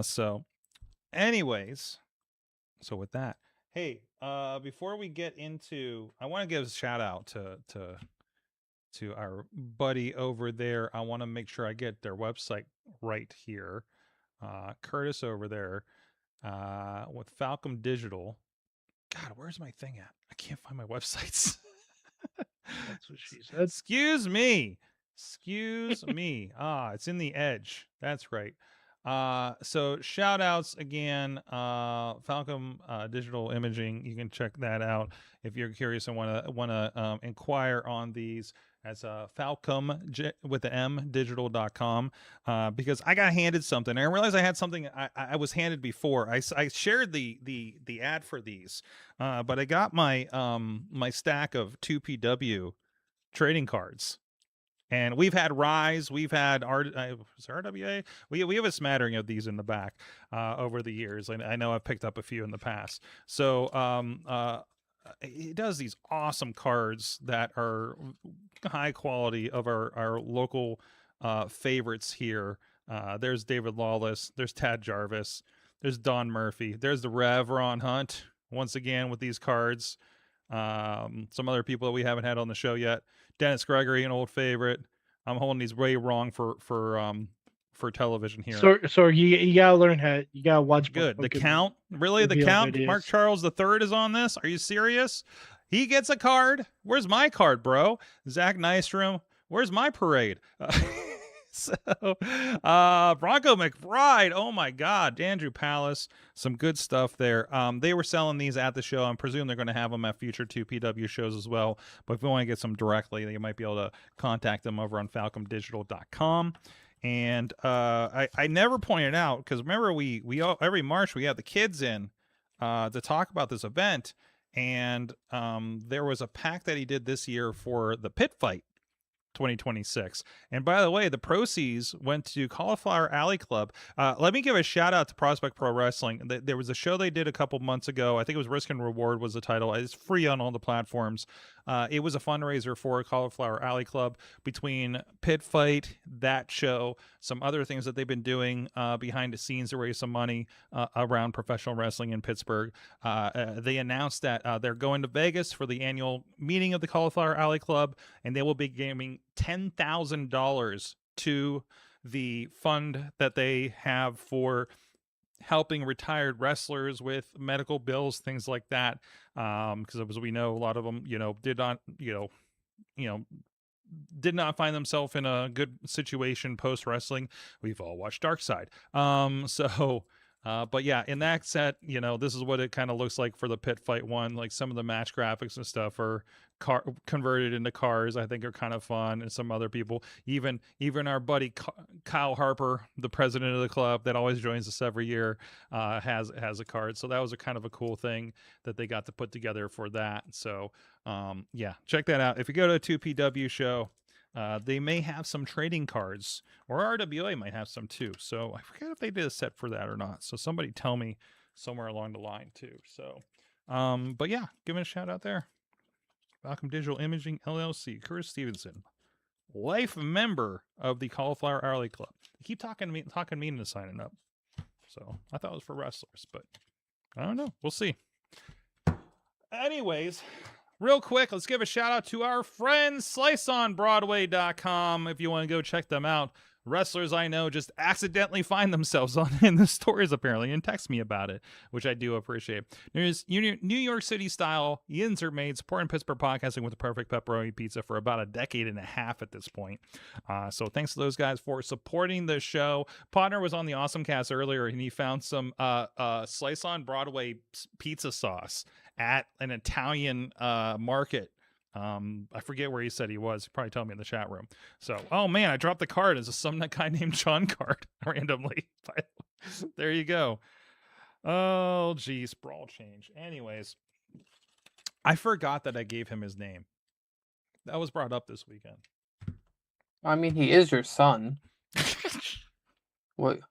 So, anyways, so with that, hey, before we get into, I want to give a shout out to our buddy over there. I want to make sure I get their website right here. Curtis over there, with Falcom Digital. God, where's my thing at? I can't find my websites. That's what she said. Excuse me. It's in the Edge. That's right. So shout outs again, Falcom Digital Imaging. You can check that out if you're curious and want to inquire on these. That's Falcom with the M digital.com, because I got handed something. I realized I had something I was handed before. I shared the ad for these, but I got my my stack of 2PW trading cards. And we've had Rise, we've had RWA. We have a smattering of these in the back over the years. And I know I've picked up a few in the past. So it does these awesome cards that are high quality of our local favorites here. There's David Lawless, there's Tad Jarvis, there's Don Murphy, there's the Rev Ron Hunt once again with these cards. Some other people that we haven't had on the show yet. Dennis Gregory, an old favorite. I'm holding these way wrong for television here. So you gotta learn you gotta watch. Good. The Count, really? The Count. Mark Charles III is on this. Are you serious? He gets a card. Where's my card, bro? Zach Nystrom. Where's my parade? So, Bronco McBride. Oh my God, Andrew Palace. Some good stuff there. They were selling these at the show. I presume they're going to have them at future 2PW shows as well. But if you want to get some directly, you might be able to contact them over on FalcomDigital.com. And I never pointed out, because remember we every March we have the kids in to talk about this event, and there was a pack that he did this year for the Pit Fight 2026. And by the way, the proceeds went to Cauliflower Alley Club. Let me give a shout out to Prospect Pro Wrestling. There was a show they did a couple months ago. I think it was Risk and Reward was the title. It's free on all the platforms. It was a fundraiser for Cauliflower Alley Club between Pit Fight, that show, some other things that they've been doing behind the scenes to raise some money around professional wrestling in Pittsburgh. They announced that they're going to Vegas for the annual meeting of the Cauliflower Alley Club, and they will be giving $10,000 to the fund that they have for helping retired wrestlers with medical bills, things like that. Because as we know, a lot of them, did not find themselves in a good situation post wrestling. We've all watched Dark Side. But yeah, in that set, this is what it kind of looks like for the Pit Fight one. Like some of the match graphics and stuff are converted into cars. I think are kind of fun, and some other people, even our buddy Kyle Harper, the president of the club that always joins us every year, has a card. So that was a kind of a cool thing that they got to put together for that. So yeah, check that out. If you go to a 2PW show, They may have some trading cards, or RWA might have some too. So I forget if they did a set for that or not. So somebody tell me somewhere along the line too. So, but yeah, give it a shout out there. Malcolm Digital Imaging LLC, Curtis Stevenson, life member of the Cauliflower Alley Club. They keep talking me into signing up. So I thought it was for wrestlers, but I don't know. We'll see. Anyways, real quick, let's give a shout out to our friends, sliceonbroadway.com. If you want to go check them out. Wrestlers I know just accidentally find themselves in the stories apparently and text me about it, which I do appreciate. There's New York City style yins are made, supporting Pittsburgh podcasting with the perfect pepperoni pizza for about a decade and a half at this point. So thanks to those guys for supporting the show. Podner was on the Awesome Cast earlier and he found some Slice on Broadway pizza sauce at an Italian market. I forget where he said he was. He probably told me in the chat room. So, oh man, I dropped the card as some guy named John card randomly. There you go. Oh, geez, brawl change. Anyways, I forgot that I gave him his name. That was brought up this weekend. I mean, he is your son. What?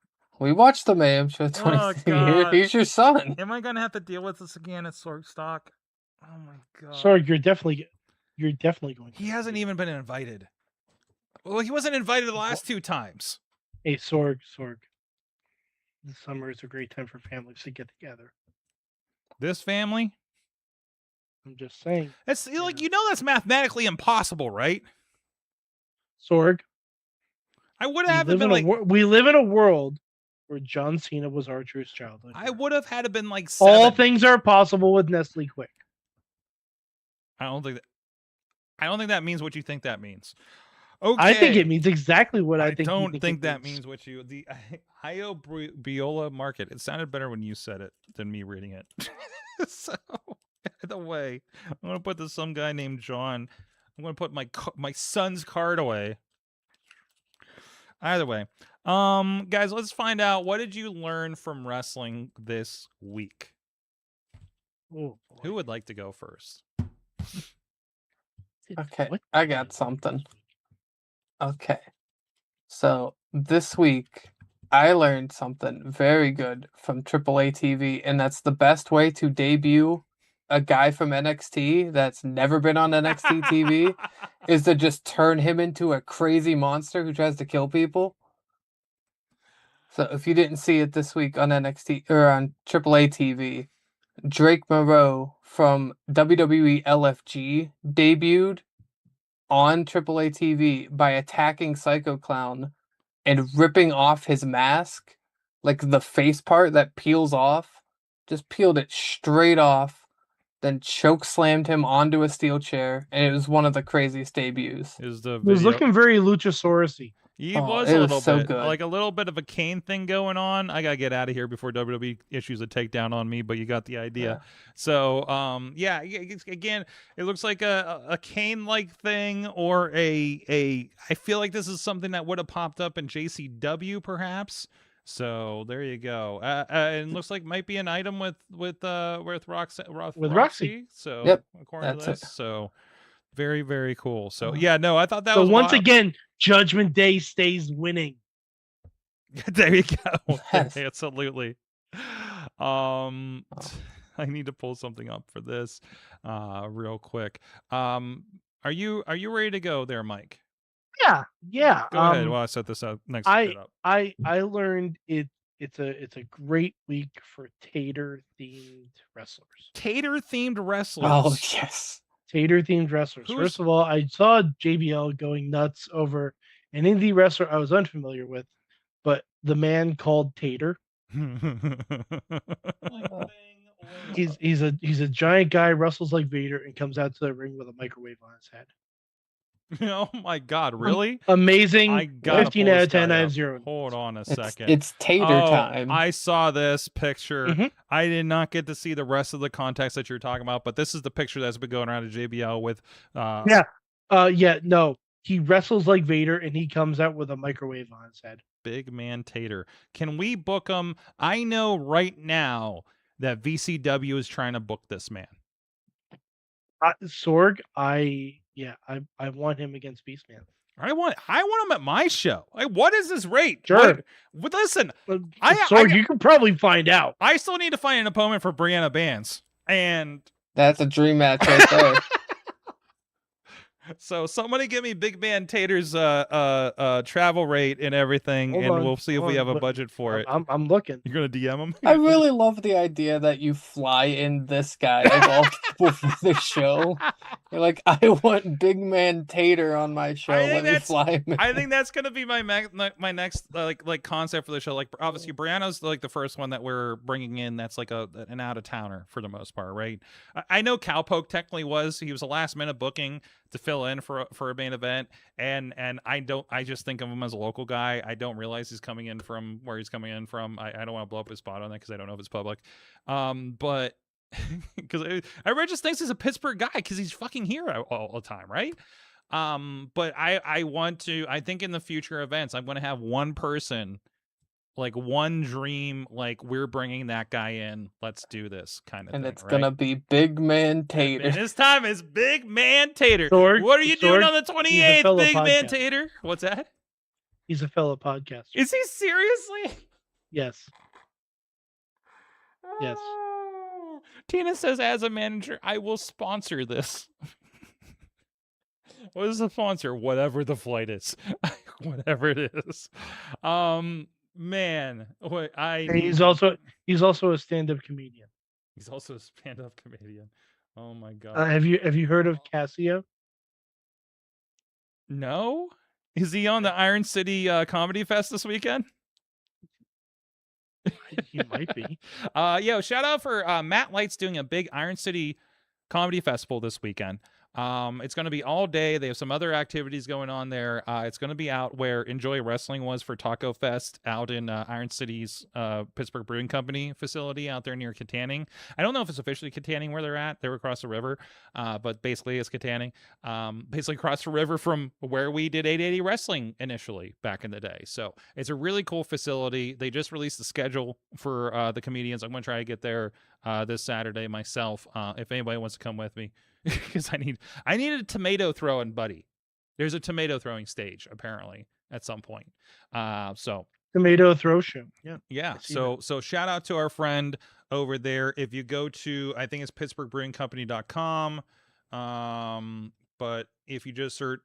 We watched the Mayhem show 20 years. He's your son. Am I gonna have to deal with this again at Sorg Stock? Oh my god. Sorg, you're definitely going to. He hasn't even been invited. Well, he wasn't invited the last 2 times. Hey, Sorg. The summer is a great time for families to get together. This family? I'm just saying. It's like, that's mathematically impossible, right? Sorg. I would have been like... We live in a world where John Cena was Archer's childhood. I would have had to been like 7. All things are possible with Nestle Quick. I don't think that means what you think that means. Okay. I think it means exactly what I think. I don't think that means what you... The Io Biola Market. It sounded better when you said it than me reading it. So, either way, I'm going to put this some guy named John. I'm going to put my son's card away. Either way. Guys, let's find out, what did you learn from wrestling this week? Oh, who would like to go first? Okay, I got something. Okay. So this week I learned something very good from AAA TV, and that's the best way to debut a guy from NXT that's never been on NXT TV is to just turn him into a crazy monster who tries to kill people. So if you didn't see it this week on NXT or on AAA TV, Drake Moreau from WWE LFG debuted on AAA TV by attacking Psycho Clown and ripping off his mask, like the face part that peels off, just peeled it straight off, then choke slammed him onto a steel chair, and it was one of the craziest debuts. Is the It was looking very Luchasaurus-y. He was a little bit, like a little bit of a Kane thing going on. I gotta get out of here before WWE issues a takedown on me, but you got the idea. Yeah. So, yeah, again, it looks like a Kane-like thing, or I feel like this is something that would have popped up in JCW, perhaps. So there you go. And looks like might be an item with Roxy. So yep, according to this, so. Very, very cool. So yeah, no, I thought that was once again, Judgment Day stays winning. There you go. Yes. Absolutely. I need to pull something up for this real quick. Are you ready to go there, Mike? Yeah. Go ahead while I set this up next up. I learned it's a great week for Tater themed wrestlers. Tater themed wrestlers. Oh yes. Tater themed wrestlers. First of all, I saw JBL going nuts over an indie wrestler I was unfamiliar with, but the man called Tater. He's a giant guy, wrestles like Vader, and comes out to the ring with a microwave on his head. Oh my God! Really amazing. 15 out of 10. I have 0. Hold on a second. It's Tater time. I saw this picture. Mm-hmm. I did not get to see the rest of the context that you're talking about, but this is the picture that's been going around at JBL with. No, he wrestles like Vader, and he comes out with a microwave on his head. Big man Tater. Can we book him? I know right now that VCW is trying to book this man. Sorg, I want him against Beastman. I want him at my show. Like, what is this rate? Sure. Listen, Sorg, you can probably find out. I still need to find an opponent for Brianna Bands, and That's a dream match right there. So somebody give me Big Man Tater's travel rate and everything, and we'll see if we have a budget for it. I'm looking. You're gonna DM him? I really love the idea that you fly in this guy of all people for the show. You're like, I want Big Man Tater on my show. Let me fly him in. I think that's gonna be my next like concept for the show. Like, obviously, Brianna's like the first one that we're bringing in. That's like an out of towner for the most part, right? I know Cowpoke technically he was a last minute booking to fill in for a main event, and I just think of him as a local guy. I don't realize he's coming in from where he's coming in from. I don't want to blow up his spot on that because I don't know if it's public, but because everyone just thinks he's a Pittsburgh guy because he's fucking here all the time, right? But I think in the future events I'm going to have one person, like one dream, like we're bringing that guy in, let's do this kind of thing. And it's gonna be Big Man Tater. And this time is Big Man Tater. Sorg, what are you doing on the he's a 28th, fellow Big Man podcaster. Tater? What's that? He's a fellow podcaster. Is he seriously? Yes. Yes. Tina says, as a manager, I will sponsor this. What is the sponsor? Whatever the flight is. Whatever it is. Man, And he's also a stand-up comedian. He's also a stand-up comedian. Oh my god. Have you heard of Casio? No? Is he on the Iron City Comedy Fest this weekend? He might be. Shout out for Matt Light's doing a big Iron City Comedy Festival this weekend. It's going to be all day. They have some other activities going on there. It's going to be out where Enjoy Wrestling was for Taco Fest out in Iron City's Pittsburgh Brewing Company facility out there near Katanning. I don't know if it's officially Katanning where they're at. They're across the river, but basically it's Katanning. Basically across the river from where we did 880 Wrestling initially back in the day. So it's a really cool facility. They just released the schedule for the comedians. I'm going to try to get there this Saturday myself. If anybody wants to come with me. Because I need a tomato throwing buddy. There's a tomato throwing stage apparently at some point. So tomato throw show. Yeah. So shout out to our friend over there. If you go to, I think it's pittsburghbrewingcompany.com. But if you just search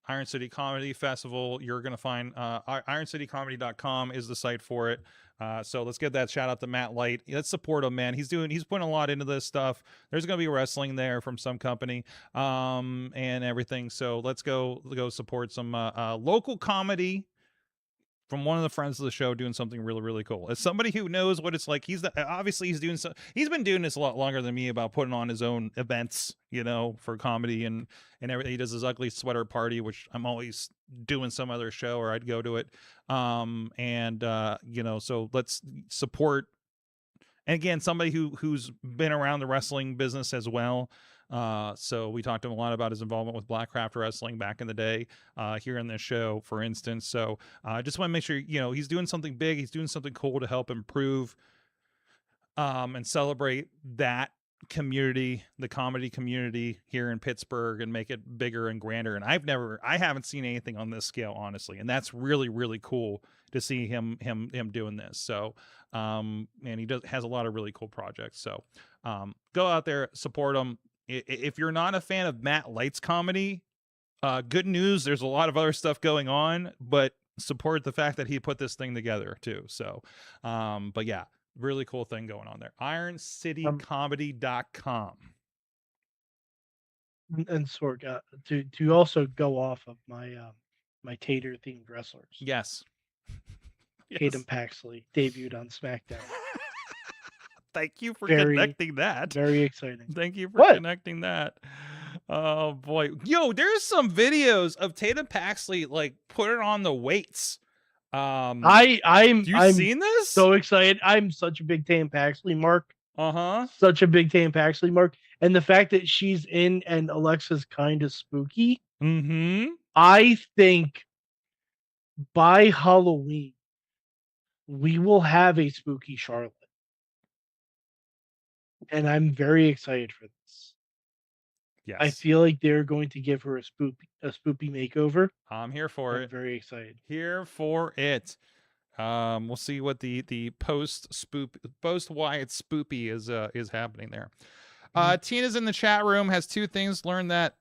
Iron City Comedy Festival, you're going to find ironcitycomedy.com is the site for it. So let's give that shout out to Matt Light. Let's support him, man. He's putting a lot into this stuff. There's going to be wrestling there from some company, and everything. So let's go support some local comedy from one of the friends of the show doing something really, really cool. As somebody who knows what it's like, he's been doing this a lot longer than me about putting on his own events, for comedy and everything. He does his Ugly Sweater Party, which I'm always doing some other show or I'd go to it. So let's support. And again, somebody who's been around the wrestling business as well. So we talked to him a lot about his involvement with Blackcraft Wrestling back in the day, here in this show, for instance. So I just want to make sure, he's doing something big. He's doing something cool to help improve, and celebrate that community, the comedy community here in Pittsburgh, and make it bigger and grander. And I haven't seen anything on this scale, honestly. And that's really, really cool to see him doing this. So, and he has a lot of really cool projects. So, go out there, support him. If you're not a fan of Matt Light's comedy, good news. There's a lot of other stuff going on, but support the fact that he put this thing together too. So, but yeah, really cool thing going on there. IronCityComedy.com. And Sorg, to also go off of my my Tater themed wrestlers. Yes. Tatum Paxley debuted on SmackDown. Thank you for connecting that. Very exciting. Thank you for connecting that. Oh boy. Yo, there's some videos of Tatum Paxley like putting on the weights. I'm seen this? So excited. I'm such a big Tatum Paxley mark. Uh-huh. Such a big Tatum Paxley mark. And the fact that she's in and Alexa's kind of spooky. Mm-hmm. I think by Halloween we will have a spooky Charlotte. And I'm very excited for this. Yes. I feel like they're going to give her a spoopy makeover. I'm here for I'm it. very excited. Here for it. We'll see what the post Wyatt spoopy is happening there. Tina's in the chat room, has two things. Learned that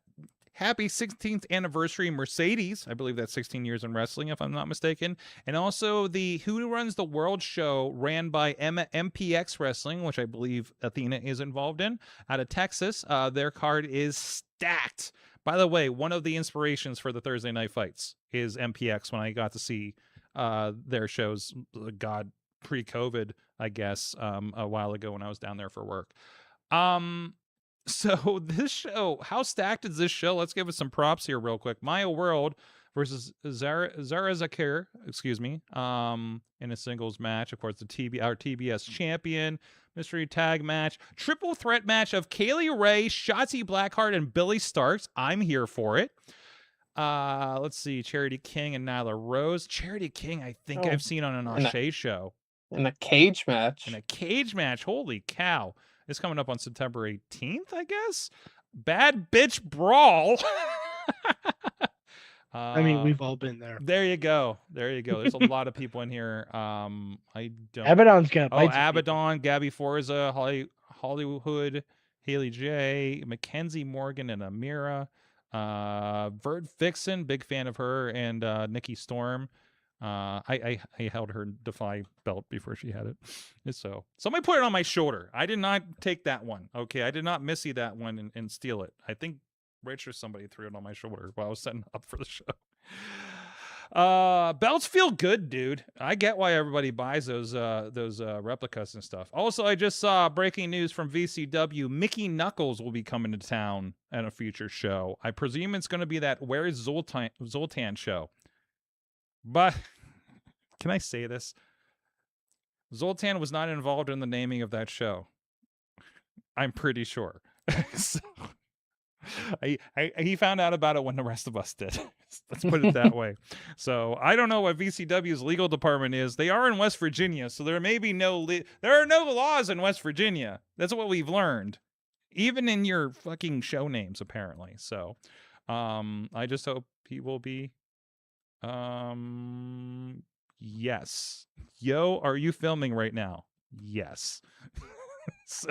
happy 16th anniversary Mercedes. I believe that's 16 years in wrestling, if I'm not mistaken. And also the Who Runs the World show ran by MPX Wrestling, which I believe Athena is involved in, out of Texas. Their card is stacked. By the way, one of the inspirations for the Thursday night fights is MPX. When I got to see their shows, pre-COVID, I guess, a while ago when I was down there for work. So this show, how stacked is this show? Let's give it some props here real quick. Maya World versus Zara Zakir, in a singles match. Of course, our TBS champion, mystery tag match, triple threat match of Kaylee Ray, Shotzi Blackheart, and Billy Starks. I'm here for it. Let's see, Charity King and Nyla Rose. Charity King, I think I've seen on an O'Shea show. In a cage match. Holy cow. It's coming up on September 18th, I guess. Bad Bitch Brawl. I mean, we've all been there. There you go. There's a lot of people in here. Abaddon's gonna bite Abaddon, Gabby Forza, Hollywood, Haley J, Mackenzie Morgan, and Amira. Verd Vixen, big fan of her, and Nikki Storm. I held her Defy belt before she had it. So somebody put it on my shoulder. I did not take that one. Okay, I did not missy that one and steal it. I think Rich or somebody threw it on my shoulder while I was setting up for the show. Belts feel good, dude. I get why everybody buys those replicas and stuff. Also, I just saw breaking news from VCW. Mickey Knuckles will be coming to town at a future show. I presume it's going to be that Where's Zoltan show. But can I say this? Zoltan was not involved in the naming of that show. I'm pretty sure. So, he found out about it when the rest of us did. Let's put it that way. So I don't know what VCW's legal department is. They are in West Virginia, so there may be there are no laws in West Virginia. That's what we've learned, even in your fucking show names, apparently. So, I just hope he will be. Yes. Yo, are you filming right now? Yes. So,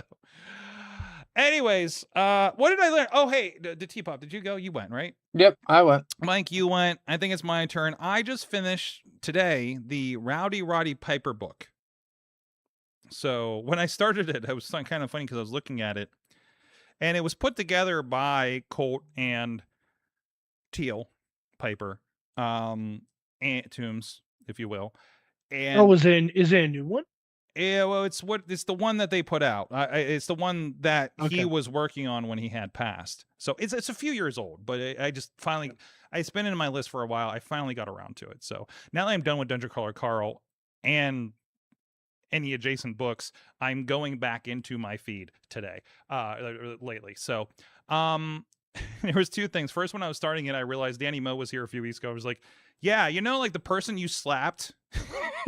anyways, what did I learn? Oh, hey, the T-Pop, did you go? You went, right? Yep, I went. Mike, you went. I think it's my turn. I just finished today the Rowdy Roddy Piper book. So when I started it was kind of funny because I was looking at it, and it was put together by Colt and Teal Piper. And Tombs, if you will. And is it a new one? Yeah, well, it's the one that they put out. It's the one that he was working on when he had passed. So it's a few years old, but I just finally, it's been in my list for a while. I finally got around to it. So now that I'm done with Dungeon Crawler Carl and any adjacent books, I'm going back into my feed today, lately. So, there was two things. First, when I was starting it, I realized Danny Moe was here a few weeks ago. I was like, yeah, like the person you slapped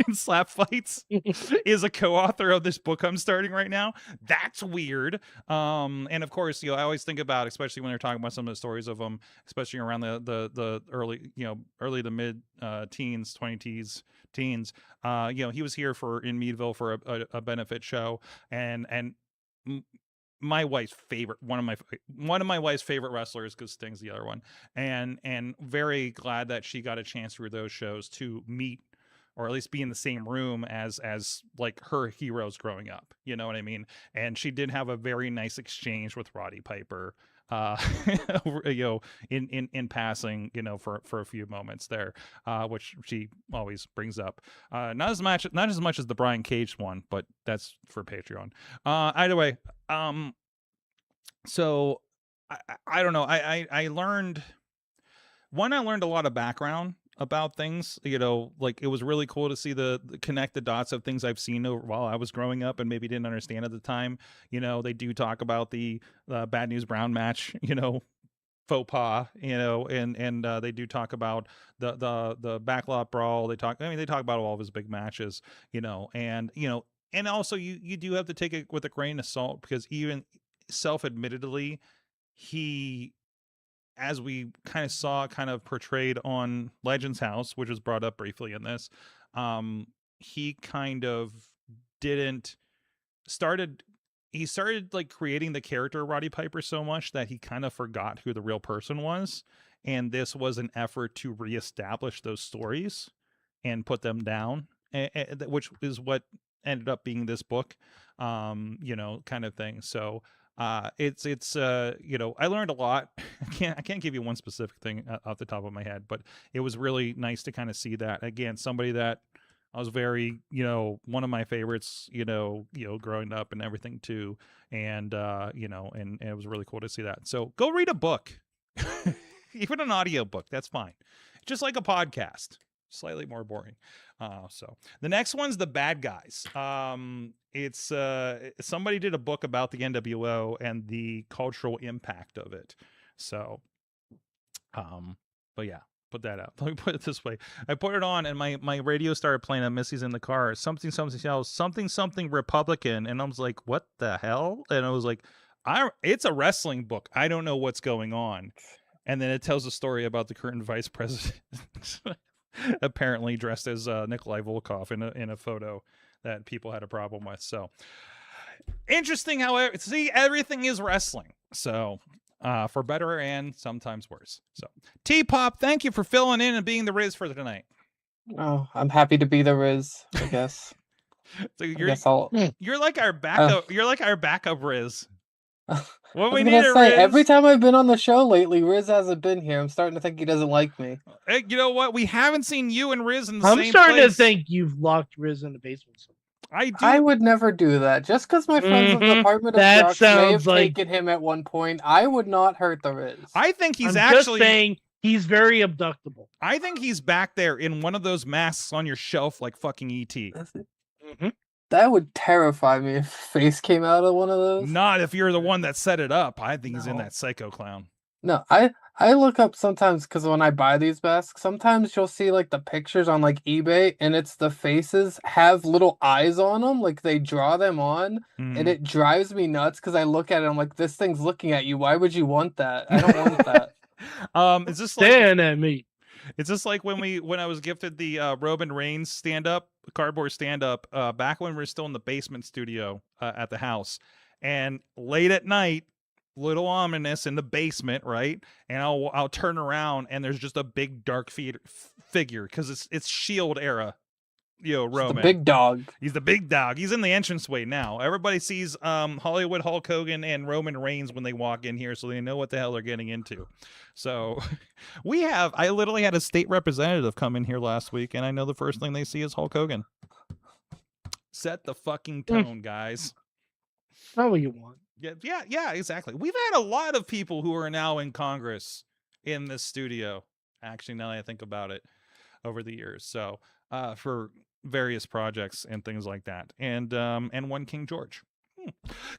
in slap fights is a co-author of this book I'm starting right now. That's weird. And of course, I always think about, especially when they're talking about some of the stories of them, especially around the early, early to mid teens, 20s, teens. He was here in Meadville for a benefit show, and my wife's favorite, one of my wife's favorite wrestlers, because Sting's the other one, and very glad that she got a chance through those shows to meet, or at least be in the same room as like her heroes growing up. You know what I mean? And she did have a very nice exchange with Roddy Piper, in passing, for a few moments there, which she always brings up. Not as much as the Brian Cage one, but that's for Patreon. Either way, so I don't know. I learned a lot of background about things, like it was really cool to see the connect the dots of things I've seen while I was growing up and maybe didn't understand at the time. They do talk about the Bad News Brown match, faux pas, and they do talk about the backlot brawl. They talk about all of his big matches, and also you do have to take it with a grain of salt, because even self-admittedly, he, as we kind of saw kind of portrayed on Legends House, which was brought up briefly in this, he kind of started like creating the character Roddy Piper so much that he kind of forgot who the real person was. And this was an effort to reestablish those stories and put them down, which is what ended up being this book, kind of thing. So it's I learned a lot. I can't give you one specific thing off the top of my head, but it was really nice to kind of see that again, somebody that I was very, one of my favorites, growing up and everything too. And, and it was really cool to see that. So go read a book, even an audio book. That's fine. Just like a podcast, slightly more boring. So the next one's The Bad Guys. It's somebody did a book about the NWO and the cultural impact of it. So, but yeah. Put that out. Let me put it this way. I put it on and my radio started playing and Missy's in the car. Something yells, something Republican. And I was like, what the hell? And I was like, it's a wrestling book. I don't know what's going on. And then it tells a story about the current vice president apparently dressed as Nikolai Volkov in a photo that people had a problem with. So interesting. However, see, everything is wrestling. So for better and sometimes worse. So T-Pop, thank you for filling in and being the Riz for tonight. Oh, I'm happy to be the Riz, I guess. So you're like our backup. You're like our backup Riz. What we need Riz. Every time I've been on the show lately, Riz hasn't been here. I'm starting to think he doesn't like me. Hey, you know what? We haven't seen you and Riz in the same place. I'm starting to think you've locked Riz in the basement. I would never do that. Just because my friends in the Department of Drugs may have taken him at one point, I would not hurt the Riz. I think he's just saying he's very abductable. I think he's back there in one of those masks on your shelf like fucking E.T. That would terrify me if Face came out of one of those. Not if you're the one that set it up. I think he's in that Psycho Clown. No, I look up sometimes because when I buy these masks, sometimes you'll see like the pictures on like eBay and it's the faces have little eyes on them, like they draw them on, and it drives me nuts because I look at it, I'm like, this thing's looking at you. Why would you want that? I don't want that. Is this staring at me? It's just like when I was gifted the Roman Reigns stand-up, cardboard stand-up, back when we were still in the basement studio at the house, and late at night, little ominous in the basement, right? And I'll turn around and there's just a big dark figure because it's Shield era, Roman. The big dog. He's the big dog. He's in the entranceway now. Everybody sees Hollywood Hulk Hogan and Roman Reigns when they walk in here, so they know what the hell they're getting into. So I literally had a state representative come in here last week, and I know the first thing they see is Hulk Hogan. Set the fucking tone, guys. Not what you want. Yeah, exactly. We've had a lot of people who are now in Congress in this studio, actually, now that I think about it, over the years. So for various projects and things like that. And one King George.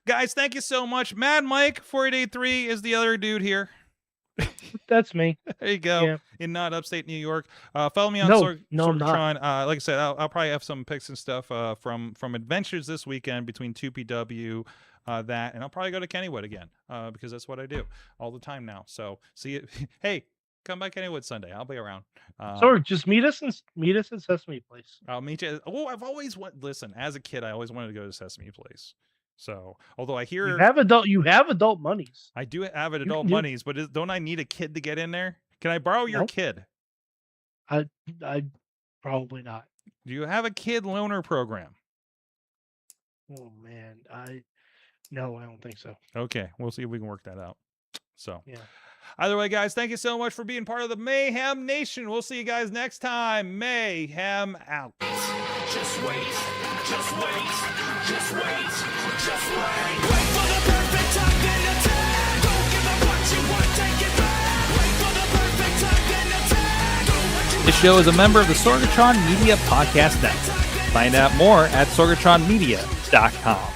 Guys, thank you so much. Mad Mike 4883 is the other dude here. That's me. There you go. Yeah. In not upstate New York. Follow me on Sorgatron. Like I said, I'll probably have some pics and stuff from adventures this weekend between 2PW, that, and I'll probably go to Kennywood again because that's what I do all the time now. So see you. Hey, come by Kennywood Sunday. I'll be around. Sorry, just meet us at Sesame Place. I'll meet you. Oh, I've always listen. As a kid, I always wanted to go to Sesame Place. So, although I hear you have adult monies. I do have adult monies, but don't I need a kid to get in there? Can I borrow your kid? I probably not. Do you have a kid loaner program? Oh man, no, I don't think so. Okay, we'll see if we can work that out. So, yeah. Either way, guys, thank you so much for being part of the Mayhem Nation. We'll see you guys next time. Mayhem out. Just wait, just wait, just wait, just wait. Wait for the perfect time, then attack. Don't give up what you want, take it back. Wait for the perfect time, then attack. Do what you This show is a member of the Sorgatron Media Podcast Network. Find out more at sorgatronmedia.com.